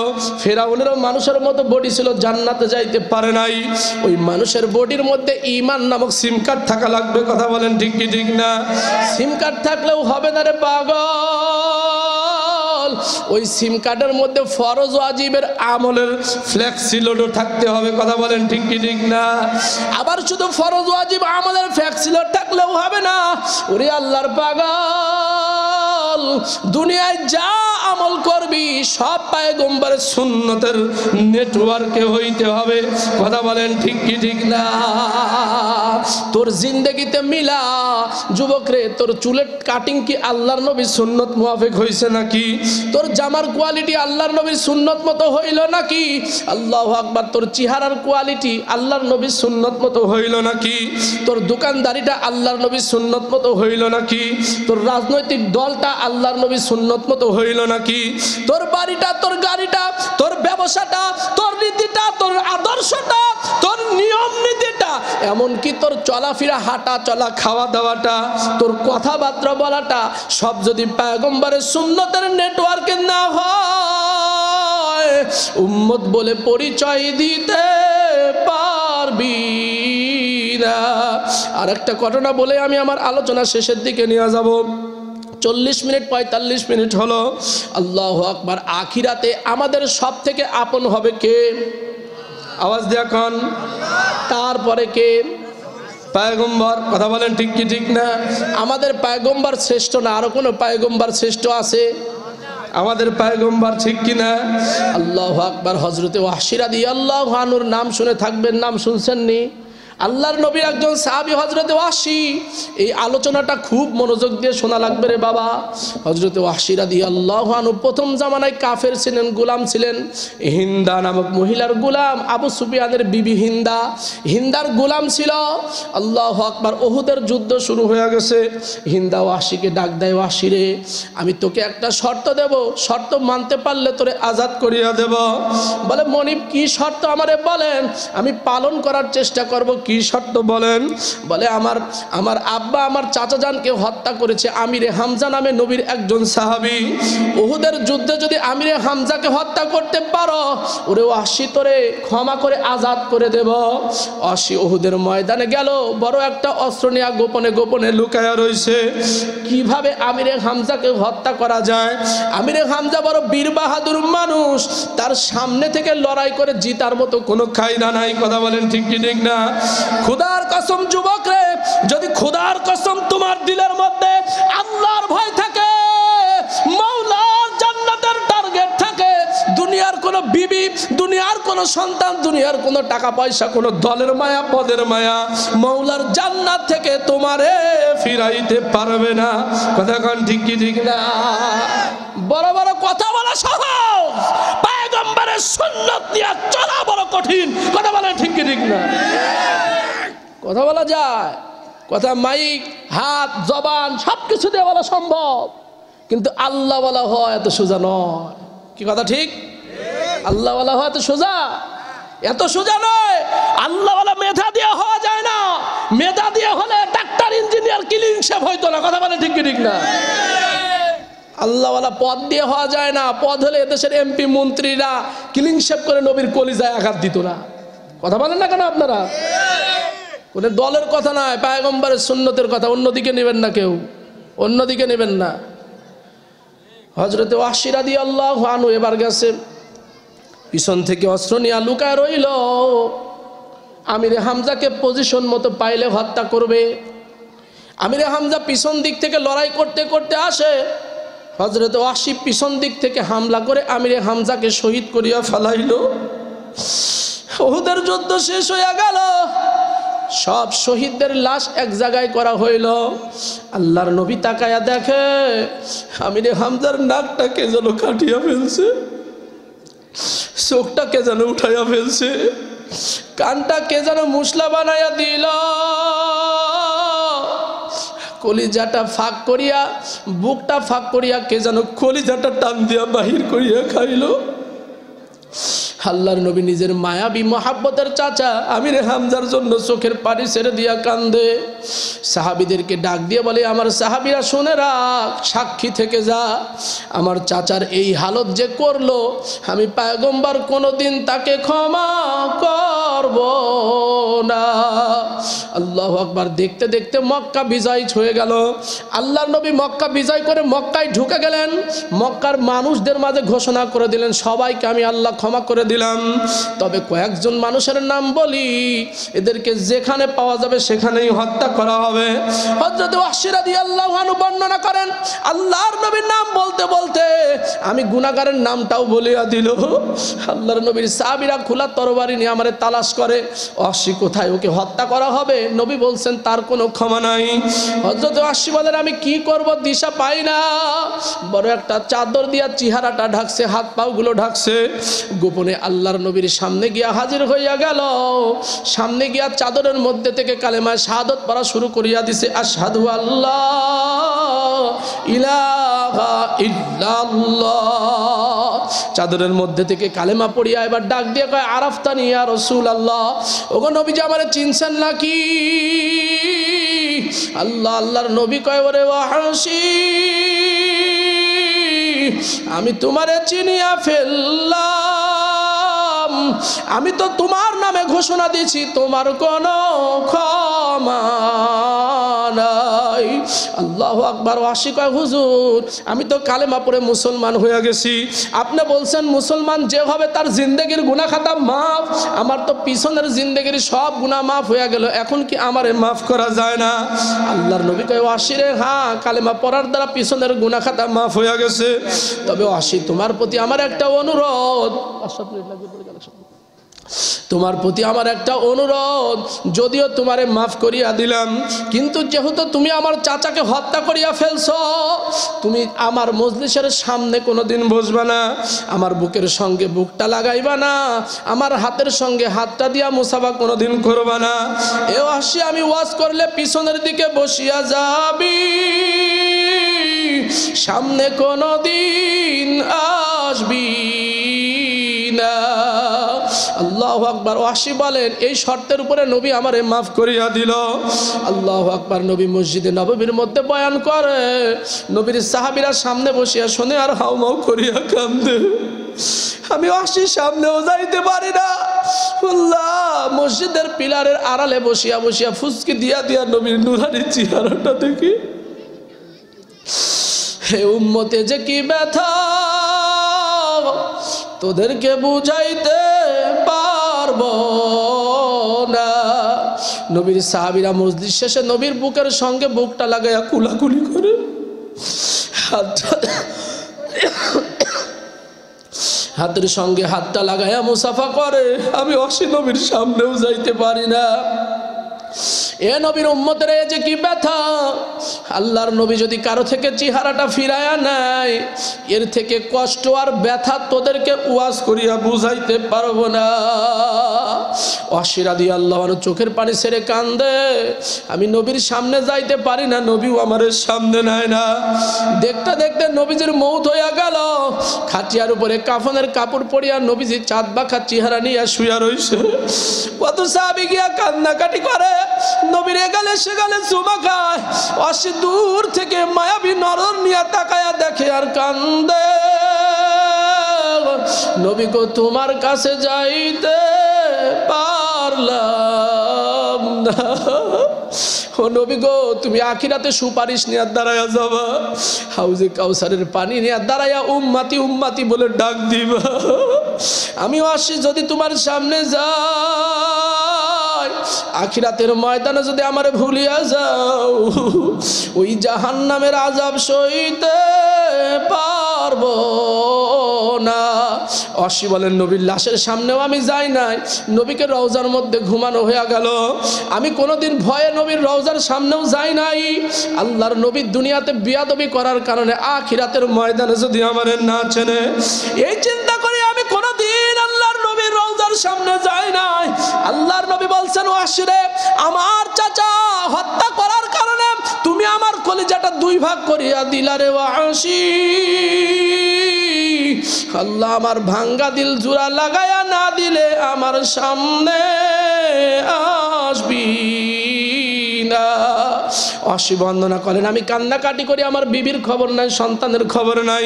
ফেরাউনেরও মানুষের মতো বডি ছিল, জান্নাতে যাইতে পারে নাই। ওই মানুষের বডির মধ্যে ঈমান নামক সিম কার্ড থাকা লাগবে। কথা বলেন ঠিক কি ঠিক না? সিম কার্ড থাকলেও হবে না রে পাগল, ওই সিম কার্ডের মধ্যে ফরজ ওয়াজিবের আমলের ফ্লেক্সিলোডও থাকতে হবে। কথা বলেন ঠিক কি ঠিক না? আবার শুধু ফরজ ওয়াজিব আমলের ফ্লেক্সিলোড থাকলেও হবে না। ওরে আল্লাহর পাগল, দুনিয়ায় যা আমল করবি সব পয়গম্বরের সুন্নতের নেটওয়ার্কে হইতে হবে। কথা বলেন ঠিক কি ঠিক না? তোর জিন্দেগিতে মিলা যুবক রে, তোর চুলের কাটিং কি আল্লাহর নবীর সুন্নত মুআফিক হইছে নাকি? তোর জামার কোয়ালিটি আল্লাহর নবীর সুন্নত মতো হইল নাকি? আল্লাহু আকবার। তোর চেহারার কোয়ালিটি আল্লাহর নবীর সুন্নত মতো হইল নাকি? তোর দোকানদারিটা আল্লাহর নবীর সুন্নত মতো হইল নাকি? তোর রাজনৈতিক দলটা আল্লাহর নবীর সুন্নত মতো হইল নাকি? তোর বাড়িটা, তোর গাড়িটা, তোর ব্যবসাটা, তোর নীতিটা, তোর আদর্শটা, তোর নিয়ম নীতিটা, এমনকি তোর চলাফেরা, হাঁটা চলা, খাওয়া দাওয়াটা, তোর কথাবার্তা বলাটা সব যদি পয়গম্বরের সুন্নতের নেটওয়ার্কে না হয়, উম্মত বলে পরিচয় দিতে পারবি না। আর একটা ঘটনা বলে আমি আমার আলোচনা শেষের দিকে নিয়ে যাব। 40 মিনিট 45 মিনিট হলো। আল্লাহু আকবার। আখিরাতে আমাদের সব থেকে আপন হবে কে? আওয়াজ দিয়ে এখন। তারপরে কে? পয়গম্বর। কথা বলেন ঠিক কি ঠিক না? আমাদের পয়গম্বর শ্রেষ্ঠ না আরো কোনো পয়গম্বর শ্রেষ্ঠ আছে? আমাদের পয়গম্বর, ঠিক কিনা? আল্লাহু আকবার। হযরতে ওয়াহশী রাদিয়াল্লাহু আনহুর নাম শুনে থাকবেন, নাম শুনছেননি? আল্লাহর নবীর একজন সাহাবী হযরতে ওয়াহশী। এই আলোচনাটা খুব মনোযোগ দিয়ে শোনা লাগবে রে বাবা। হযরতে ওয়াহশী রাদিয়াল্লাহু আনহু প্রথম জামানায় কাফের ছিলেন, গোলাম ছিলেন। হিন্দা নামক মহিলার গোলাম, আবু সুফিয়ানের বিবি হিন্দা, হিন্দার গোলাম ছিল। আল্লাহু আকবার। উহুদের যুদ্ধ শুরু হয়ে গেছে। হিন্দা ওয়াহশীকে ডাক দেয়, ওয়াহশী রে, আমি তোকে একটা শর্ত দেব, শর্ত মানতে পারলে তোরে আজাদ করিয়া দেব। বলে, মনিব কি শর্ত আমারে বলেন, আমি পালন করার চেষ্টা করব। কি শর্ত বলেন? বলে, আমার আব্বা আমার চাচা জানকে হত্যা করেছে আমিরে হামজা নামে নবীর একজন সাহাবী। উহুদের যুদ্ধে যদি আমিরে হামজাকে হত্যা করতে পারো, ওরে ওয়াহশী তোরে ক্ষমা করে আজাদ করে দেব। ওয়াহশী উহুদের ময়দানে গেল, বড় একটা অস্ত্র নিয়ে গোপনে গোপনে লুকায়া রইছে। কিভাবে আমিরে হামজাকে হত্যা করা যায়? আমিরে হামজা বড় বীর বাহাদুর মানুষ, তার সামনে থেকে লড়াই করে জিতার মতো কোনো কায়দা নাই। কথা বলেন ঠিক কি ঠিক না? খুদার কসম যুবক রে, যদি খুদার কসম তোমার দিলের মধ্যে আল্লাহর ভয় থাকে, মাওলার জান্নাতের টার্গেট থাকে, দুনিয়ার কোনো বিবি, দুনিয়ার কোনো সন্তান, দুনিয়ার কোনো টাকা পয়সা, কোনো দলের মায়া, পদের মায়া মাওলার জান্নাত থেকে তোমারে ফিরাইতে পারবে না। কথা কোন ঠিক কি ঠিক না? বড় বড় কথা বলা সহজ, পয়গম্বরের সুন্নাত নিয়ে চলা বড় কঠিন। কথা বলেন ঠিক কি ঠিক না? কথা বলা যায়, কথা মাইক, হাত, জবান সবকিছু দিয়ে বলা সম্ভব, কিন্তু আল্লাহ বলা হয় এত সোজা নয়। কি কথা ঠিক? আল্লাহ বলা হয় এত সোজা, এত সোজা নয়। আল্লাহ বলা মেধা দিয়ে হওয়া যায় না। মেধা দিয়ে হলে ডাক্তার, ইঞ্জিনিয়ার, ক্লিন শেফ হইতো না। কথা বলে ঠিক কি ঠিক না? আল্লাহওয়ালা পদ দিয়ে হওয়া যায় না। পদ হলে এদেশের এমপি মন্ত্রীরা ক্লিন শেভ করে নবীর কলিজায় আঘাত দিত না। কথা বলেন না কেন আপনারা? কোন দলের কথা নয়, পয়গম্বরের সুন্নতের কথা। অন্যদিকে নেবেন না, কেউ অন্যদিকে নেবেন না। হযরতে ওয়াহশী রাদিয়াল্লাহু আনহু এবার গেছে, পিছন থেকে অস্ত্র নিয়ে লুকায় রইল। আমিরে হামজাকে পজিশন মতো পাইলে হত্যা করবে। আমিরে হামজা পিছন দিক থেকে লড়াই করতে করতে আসে। হযরতে ওয়াহশী পিছন দিক থেকে হামলা করে আমিরে হামজাকে শহীদ করিয়া ফেলাইল। উহুদের যুদ্ধ শেষ হয়ে গেল। সব শহীদদের লাশ এক জায়গায় করা হইল। আল্লাহর নবী তাকায়া দেখে আমিরে হামজার নাকটাকে যেন কাটিয়া ফেলছে, চোখটাকে যেন উঠাইয়া ফেলছে, কানটাকে যেন মুসলা বানাইয়া দিল, কলিজাটা ফাঁক করিয়া, বুকটা ফাঁক করিয়া কে যেন কলিজাটা টান দিয়া বাহির করিয়া খাইল। আল্লাহর নবী নিজের মায়াবী মহাব্বতের চাচা আমিরে হামজার জন্য চোখের পানি ছেড়ে দিয়া কান্দে। সাহাবীদেরকে ডাক দিয়ে বলে, আমার সাহাবীরা শুনে রাখ, সাক্ষী থেকে যা, আমার চাচার এই হালত যে করলো, আমি পয়গম্বর কোনোদিন তাকে ক্ষমা পারবো না। আল্লাহু আকবার। দেখতে দেখতে মক্কা বিজয় হয়ে গেল। আল্লাহর নবী মক্কা বিজয় করে মক্কায় ঢুকে গেলেন। মক্কার মানুষদের মাঝে ঘোষণা করে দিলেন, সবাইকে আমি আল্লাহ ক্ষমা করে দিলাম, তবে কয়েকজন মানুষের নাম বলি, এদেরকে যেখানে পাওয়া যাবে সেখানেই হত্যা করা হবে। হযরত ওয়াহশী রাদিয়াল্লাহু আনহু বর্ণনা করেন, আল্লাহর নবীর নাম বলতে বলতে আমি গুনাহগারের নামটাও বলিয়া দিল। আল্লাহর নবীর সাহাবীরা খোলা তরবারি নিয়ে আমারে তালাশ করে, ওয়াহশী কোথায়, ওকে হত্যা করা হবে। নবী বলছেন তার কোনো ক্ষমা নাই। হযরত ওয়াহশী বলেন, আমি কি করব দিশা পাই না। বড় একটা চাদর দিয়া চেহারাটা ঢাকছে, হাত পাগুলো ঢাকছে। গোপনে আল্লাহর নবীর সামনে গিয়া হাজির হইয়া গেল। সামনে গিয়া চাদরের মধ্যে থেকে কালেমা শাহাদাত পড়া শুরু করিয়া দিছে, আশহাদু আল্লাহ ইলাহা ইল্লাল্লাহ। চাদরের মধ্যে থেকে কালেমা পড়িয়া এবার ডাক দিয়ে কয়, আরাফতানি ইয়া রাসূলুল্লাহ, ওগো নবীজি আমারে চিনছেন নাকি? আল্লাহর নবী কয়, ওরে ওয়াহশী, আমি তোমারে চিনিয়া ফেললাম, আমি তো তোমার নামে ঘোষণা দিয়েছি, তোমার কোনো ক্ষমা নাই। আল্লাহু আকবার। ওয়াহশী কয়, হুজুর আমি তো কালেমা পড়ে মুসলমান হয়ে গেছি, আপনি বলছেন মুসলমান যে হবে তার জিন্দেগির গুনাহ খাতা মাফ, আমার তো পিছনের জিন্দেগির সব গুনাহ মাফ হয়ে গেল, এখন কি আমারে মাফ করা যায় না? আল্লাহর নবী কয়, ওয়াহশী রে, হ্যাঁ কালেমা পড়ার দ্বারা পিছনের গুনাহ খাতা মাফ হয়ে গেছে, তবে ওয়াহশী তোমার প্রতি আমার একটা অনুরোধ, তোমার প্রতি আমার একটা অনুরোধ, যদিও তোমারে মাফ করিয়া দিলাম, কিন্তু যেহেতু তুমি আমার চাচাকে হত্যা করিয়া ফেলছো, তুমি আমার মজলিসের সামনে কোনোদিন বসবা না, আমার বুকের সঙ্গে বুকটা লাগাইবা না, আমার হাতের সঙ্গে হাতটা দিয়া মুসাফা কোনোদিন করবা না। এ ওয়াহশী, আমি ওয়াজ করলে পিছনের দিকে বসিয়া যাবি, সামনে কোনোদিন আসবি না। আল্লাহু আকবার। ওয়াহশী বলেন, এই শর্তের উপরে নবী আমারে মাফ করিয়া দিল। আল্লাহু আকবার। নবী মসজিদে নববীর মধ্যে বয়ান করে, নবীর সাহাবীরা সামনে বসিয়া শুনে আর হাউমাউ করিয়া কান্দে। আমি ওয়াহশীর সামনেও যাইতে পারি না। আল্লাহ, মসজিদের পিলারের আড়ালে বসিয়া বসিয়া ফুসকি দিয়া দিয়া নবীর নুরানি চেহারাটা দেখি, হে উম্মতে যে কি ব্যথা, তোদেরকে বুঝাইতে পারবো না। নবীর সাহাবীরা মজলিস শেষে নবীর বুকের সঙ্গে বুকটা লাগাইয়া কুলাকুলি করে, হাতের সঙ্গে হাতটা লাগাইয়া মুসাফা করে। আমি ওয়াহশী নবীর সামনেও যাইতে পারি না। এ নবীর উম্মতের এই যে কি ব্যথা, আল্লাহর নবী যদি কারো থেকে চেহারাটা ফিরায়া নেয়, এর থেকে কষ্ট আর ব্যথা তোদেরকে ওয়াজ করিয়া বুঝাইতে পারবো না। ওয়াহশী রাদিয়াল্লাহু আনহু চোখের পানি ছেড়ে কান্দে, আমি নবীর সামনে যাইতে পারি না, নবীও আমার সামনে নেয় না। দেখতে দেখতে নবীজির মৌত হইয়া গেল। খাটিয়ার উপরে কাফনের কাপড় পরিয়া নবীজি চাঁদ বাঁকা চেহারা নিয়ে শুয়া রইছে। কত সাহাবী গিয়া কান্নাকাটি করে, নবীর এগালে সেগালে চুমা খায়। ওয়াহশী দূর থেকে মায়াবী নরর নিয়ে তাকায়া দেখে আর কান্দে। নবী গো, তোমার কাছে যাইতে পারলাম না। ও নবী গো, তুমি আখিরাতে সুপারিশ নিয়ে দাঁড়ায়া যাবা, হাউজে কাউসারের পানি নিয়ে দাঁড়ায়া উম্মতি উম্মতি বলে ডাক দিবা। আমি ওয়াহশী যদি তোমার সামনে যাই, আখিরাতের ময়দানে যদি আমারে ভুলিয়া যাও, ওই জাহান্নামের আযাব সইতে পারবো না। ওয়াহশী বলেন, নবীর লাশের সামনেও আমি যাই নাই, নবীকে রওজার মধ্যে ঘুমানো হয়ে গেল, আমি কোনোদিন ভয়ে নবীর রওজার সামনেও যাই নাই। আল্লাহর নবী দুনিয়াতে বিয়াদবি করার কারণে আখিরাতের ময়দানে যদি আমারে না চেনে, এই চিন্তা করি আমি কোনোদিন আল্লাহর নবীর রওজার সামনে যাই নাই। আল্লাহর নবী বলছেন, ওয়াহশী রে, আমার চাচা হত্যা করার কারণে তুমি আমার কলিজাটা দুই ভাগ করিয়া দিলা রে ওয়াহশী। আল্লাহ আমার ভাঙ্গা দিল জোড়া লাগায়া না দিলে আমার সামনে আসবি না। অসি বন্দনা করেন। আমি কান্নাকাটি করি, আমার বিবির খবর নাই, সন্তানের খবর নাই,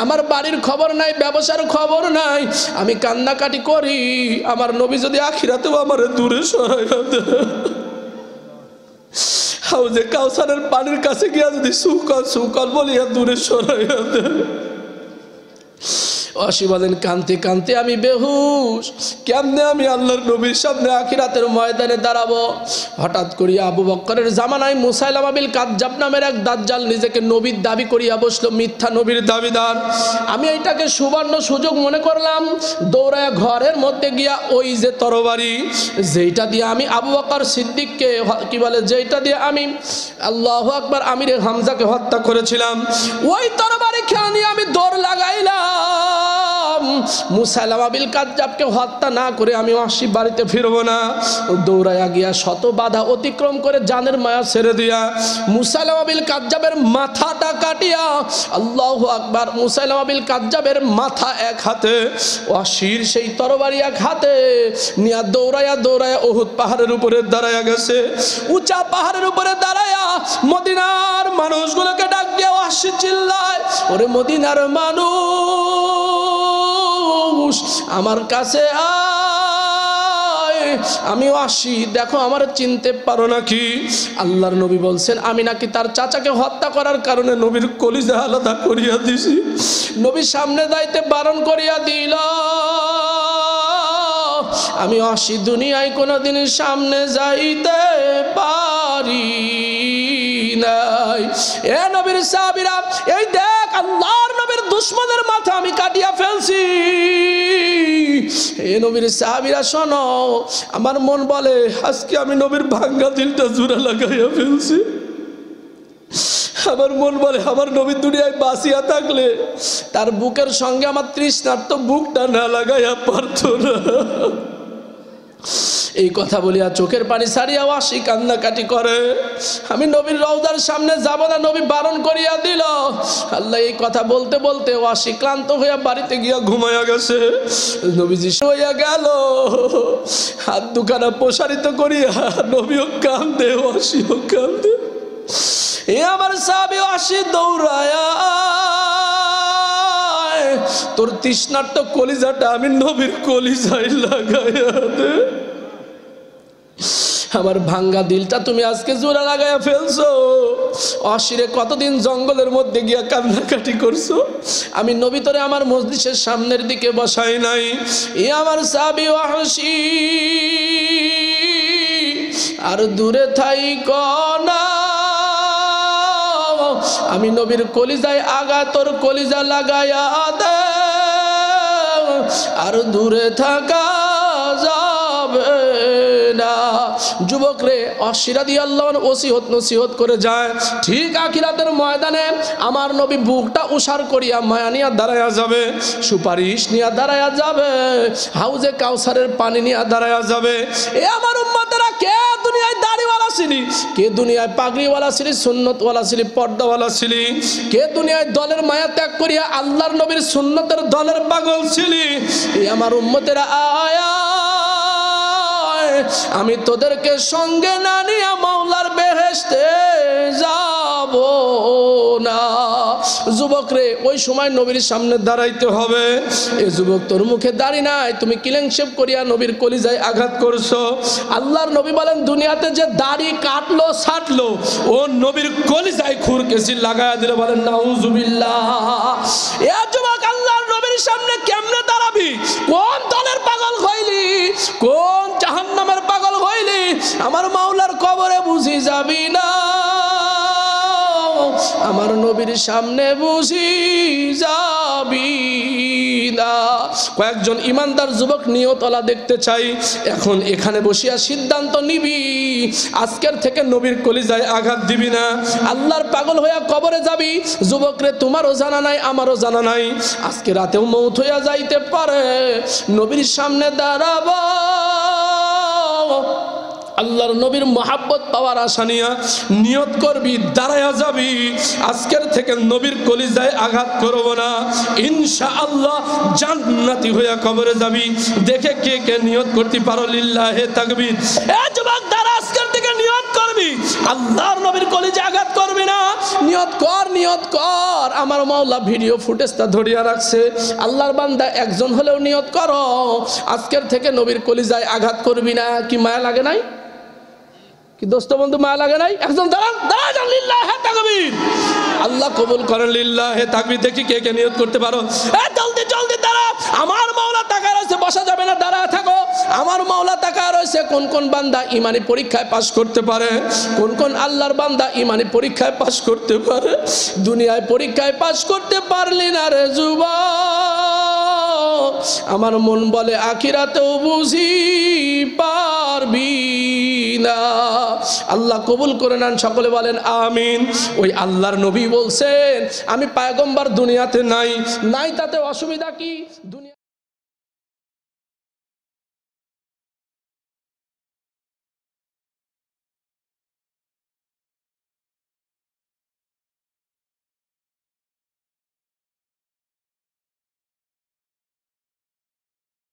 আমার বাড়ির খবর নাই, ব্যবসার খবর নাই, আমি কান্নাকাটি করি আমার নবী যদি আখিরাতেও আমার দূরে সরাইয়া দেয়। হাউজে কাউসারের পানির কাছে গিয়া যদি সুকল সুকল বলিয়া দূরে সরাইয়া দেয়। অসি বলেন কানতে কানতে আমি বেহুশ, কেমনে আমি আল্লাহর নবীর সামনে আখিরাতের ময়দানে দাঁড়াবো। হঠাৎ করিয়া আবু বকরের জামানায় মুসাইলামা বিল কাজ্জাব নামের এক দাজ্জাল নিজেকে নবীর দাবি করিয়া বসলো, মিথ্যা নবীর দাবিদার। আমি এইটাকে সুবর্ণ সুযোগ মনে করলাম, দৌড়ায় ঘরের মধ্যে গিয়া ওই যে তরবারি যেইটা দিয়ে আমি আবু বকর সিদ্দিককে কি বলে, যেইটা দিয়ে আমি আল্লাহু আকবার আমিরে হামজাকে হত্যা করেছিলাম, ওই তরবারি খেয়ে নিয়ে আমি দৌড় লাগাইলাম। মুসাইলামা বিল কাজ্জাবকে হত্যা না করে আমি ওয়াসি বাড়িতে ফিরবো না। দৌড়াইয়া গিয়া শত বাধা অতিক্রম করে জানের মায়া ছেড়ে দিয়া মুসাইলামা বিল কাজ্জাবের মাথাটা কাটিয়া, আল্লাহু আকবার, মুসাইলামা বিল কাজ্জাবের মাথা এক হাতে, ওয়াসির সেই তরবারি এক হাতে নিয়া দৌড়াইয়া দৌড়াইয়া উহুদ পাহাড়ের উপরে দাঁড়াইয়া গেছে। উঁচা পাহাড়ের উপরে দাঁড়াইয়া মদিনার মানুষগুলোকে ডাক দিয়া ওয়াসি চিল্লায়, ওরে মদিনার মানুষ আমার কাছে আয়, আমি ওয়াসি, দেখো আমার চিনতে পারো নাকি? আল্লাহর নবী বলছেন আমি নাকি তার চাচাকে হত্যা করার কারণে নবীর কলিজা আলাদা করিয়া দিছি, নবীর সামনে যাইতে বারণ করিয়া দিল। আমি ওয়াসি দুনিয়ায় কোনোদিন সামনে যাইতে পারি নাই। এ নবীর সাহাবীরা, এই দেখ আল্লাহর নবীর দুশমনের মাথা আমি কাটিয়া ফেলছি। এ নবীর সাহাবীরা শোনো, আমার মন বলে আজকে আমি নবীর ভাঙ্গা দিলটা জোড়া লাগাইয়া ফেলছি। আমার মন বলে আমার নবী দুনিয়ায় বাঁচিয়া থাকলে তার বুকের সঙ্গে আমার তৃষ্ণার্ত বুকটা না লাগাইয়া পারতো না। এই কথা বলিয়া চোখের পানি ছাড়িয়া ওয়াসি কান্নাকাটি করে। আমি নবীর রওজার সামনে যাব না, নবী বারণ করিয়া দিল। আল্লাহ এই কথা বলতে বলতে ওয়াসি ক্লান্ত হইয়া বাড়িতে গিয়া ঘুমাইয়া গেছে। নবীজি হইয়া গেল, হাত দুখানা প্রসারিত করিয়া নবীও কান্দে, ওয়াসিও কান্দে। এ আমার সাহাবী ওয়াসি দৌড়ায়া, তোর তৃষ্ণার্ত কলিজাটা আমি নবীর কলিজায় লাগাইয়া দে, আমার ভাঙ্গা দিলটা তুমি আজকে জোড়া লাগাইয়া ফেলছো। অশিরে কতদিন জঙ্গলের মধ্যে গিয়া কান্নাকাটি করছো, আমি নবী তোরে আমার মজলিসের সামনের দিকে বসাই নাই। এ আমার সাহাবী ওয়াসি আর দূরে থাইকো না, আমি নবীর কলিজায় আগা তোর কলিজা লাগাইয়া দে, আর দূরে থাকা যাবে না। যুবক রে, ওয়াসি রাদিয়াল্লাহু আনহু ওসিয়ত নসিহত করে যায়। ঠিক আখিরাতের ময়দানে আমার নবী বুকটা উসার করিয়া মায়া নিয়া দাঁড়ায়া যাবে, সুপারিশ নিয়া দাঁড়ায়া যাবে, হাউজে কাউসারের পানি নিয়া দাঁড়ায়া যাবে। এ আমার উম্মতেরা, কে দুনিয়ায় দাড়িওয়ালা ছিলি, কে দুনিয়ায় পাগড়িওয়ালা ছিলি, সুন্নতওয়ালা ছিলি, পর্দাওয়ালা ছিলি, কে দুনিয়ায় দলের মায়া ত্যাগ করিয়া আল্লাহর নবীর সুন্নতের দলের পাগল ছিলি, এ আমার উম্মতেরা আয়া, আমি তোদেরকে সঙ্গে না নিয়ে মাওলার বেহেশতে যাব না। যুবক রে, ওই সময় নবীর সামনে দাঁড়াইতে হবে। এ যুবক, তোর মুখে দাড়ি নাই, তুমি কিলেংশেপ করিয়া নবীর কলিজায় আঘাত করছো। আল্লাহর নবী বলেন, দুনিয়াতে যে দাড়ি কাটলো ছাটলো, ও নবীর কলিজায় খুরকেসি লাগায়া দিলে, বলেন নাউজুবিল্লাহ। এ যুবক, আল্লাহর নবীর সামনে কেমনে দাঁড়াবি? কোন দলের পাগল হইলি, কোন জাহান্নামের পাগল হইলি? আমার মাওলার কবরে বুঝি যাবি না, আমার নবীর সামনে বুঝি যাবি না। কয়েকজন ইমানদার যুবক নিয়তলা দেখতে চাই। এখন এখানে বসিয়া সিদ্ধান্ত নিবি, আজকের থেকে নবীর কলিজায় আঘাত দিবি না, আল্লাহর পাগল হইয়া কবরে যাবি। যুবক রে, তোমারও জানা নাই, আমারও জানা নাই, আজকে রাতেও মৌত হইয়া যাইতে পারে। নবীর সামনে দাঁড়াবো, আল্লাহর নবীর মহাব্বত পাওয়ার আশা নিয়া নিয়ত করবি, দাঁড়ায়া যাবি, আজকের থেকে নবীর কলিজায় আঘাত করব না, ইনশাআল্লাহ জান্নাতি হইয়া কবরে যাবি। দেখে কে কে নিয়ত করতে পারো, লিল্লাহে তাকবীর। এ যুবক, দাঁড়া, আজকের থেকে নিয়ত করবি, আল্লাহর নবীর কলিজা আঘাত করবি না। নিয়ত কর, নিয়ত কর। আমার মাওলা ভিডিও ফুটেজটা ধরিয়া রাখছে। আল্লাহর বান্দা একজন হলেও নিয়ত করো, আজকের থেকে নবীর কলিজায় আঘাত করবি না। কি মায়া লাগে নাই? কি দোস্ত বন্ধু মায়া লাগে নাই? একজন দাঁড়ান, দাঁড়ান, লিল্লাহে তাকবীর। আল্লাহ কবুল করেন, লিল্লাহে তাকবীর। দেখি কে কে নিয়ত করতে পারো। জলদি জলদি দাঁড়া। আমার মাওলা তাকায় রয়েছে, বসা যাবে না, দাঁড়া থাকো। আমার মাওলা তাকায় রয়েছে কোন কোন বান্দা ইমানি পরীক্ষায় পাস করতে পারে, কোন কোন আল্লাহর বান্দা ইমানি পরীক্ষায় পাস করতে পারে। দুনিয়ায় পরীক্ষায় পাস করতে পারলি না রে যুবক, আমার মন বলে আখিরাতেও বুঝি পারবি না। আল্লাহ কবুল করে নেন, সকলে বলেন আমিন। ওই আল্লাহর নবী বলছেন, আমি পয়গম্বর দুনিয়াতে নাই, তাতে অসুবিধা কি?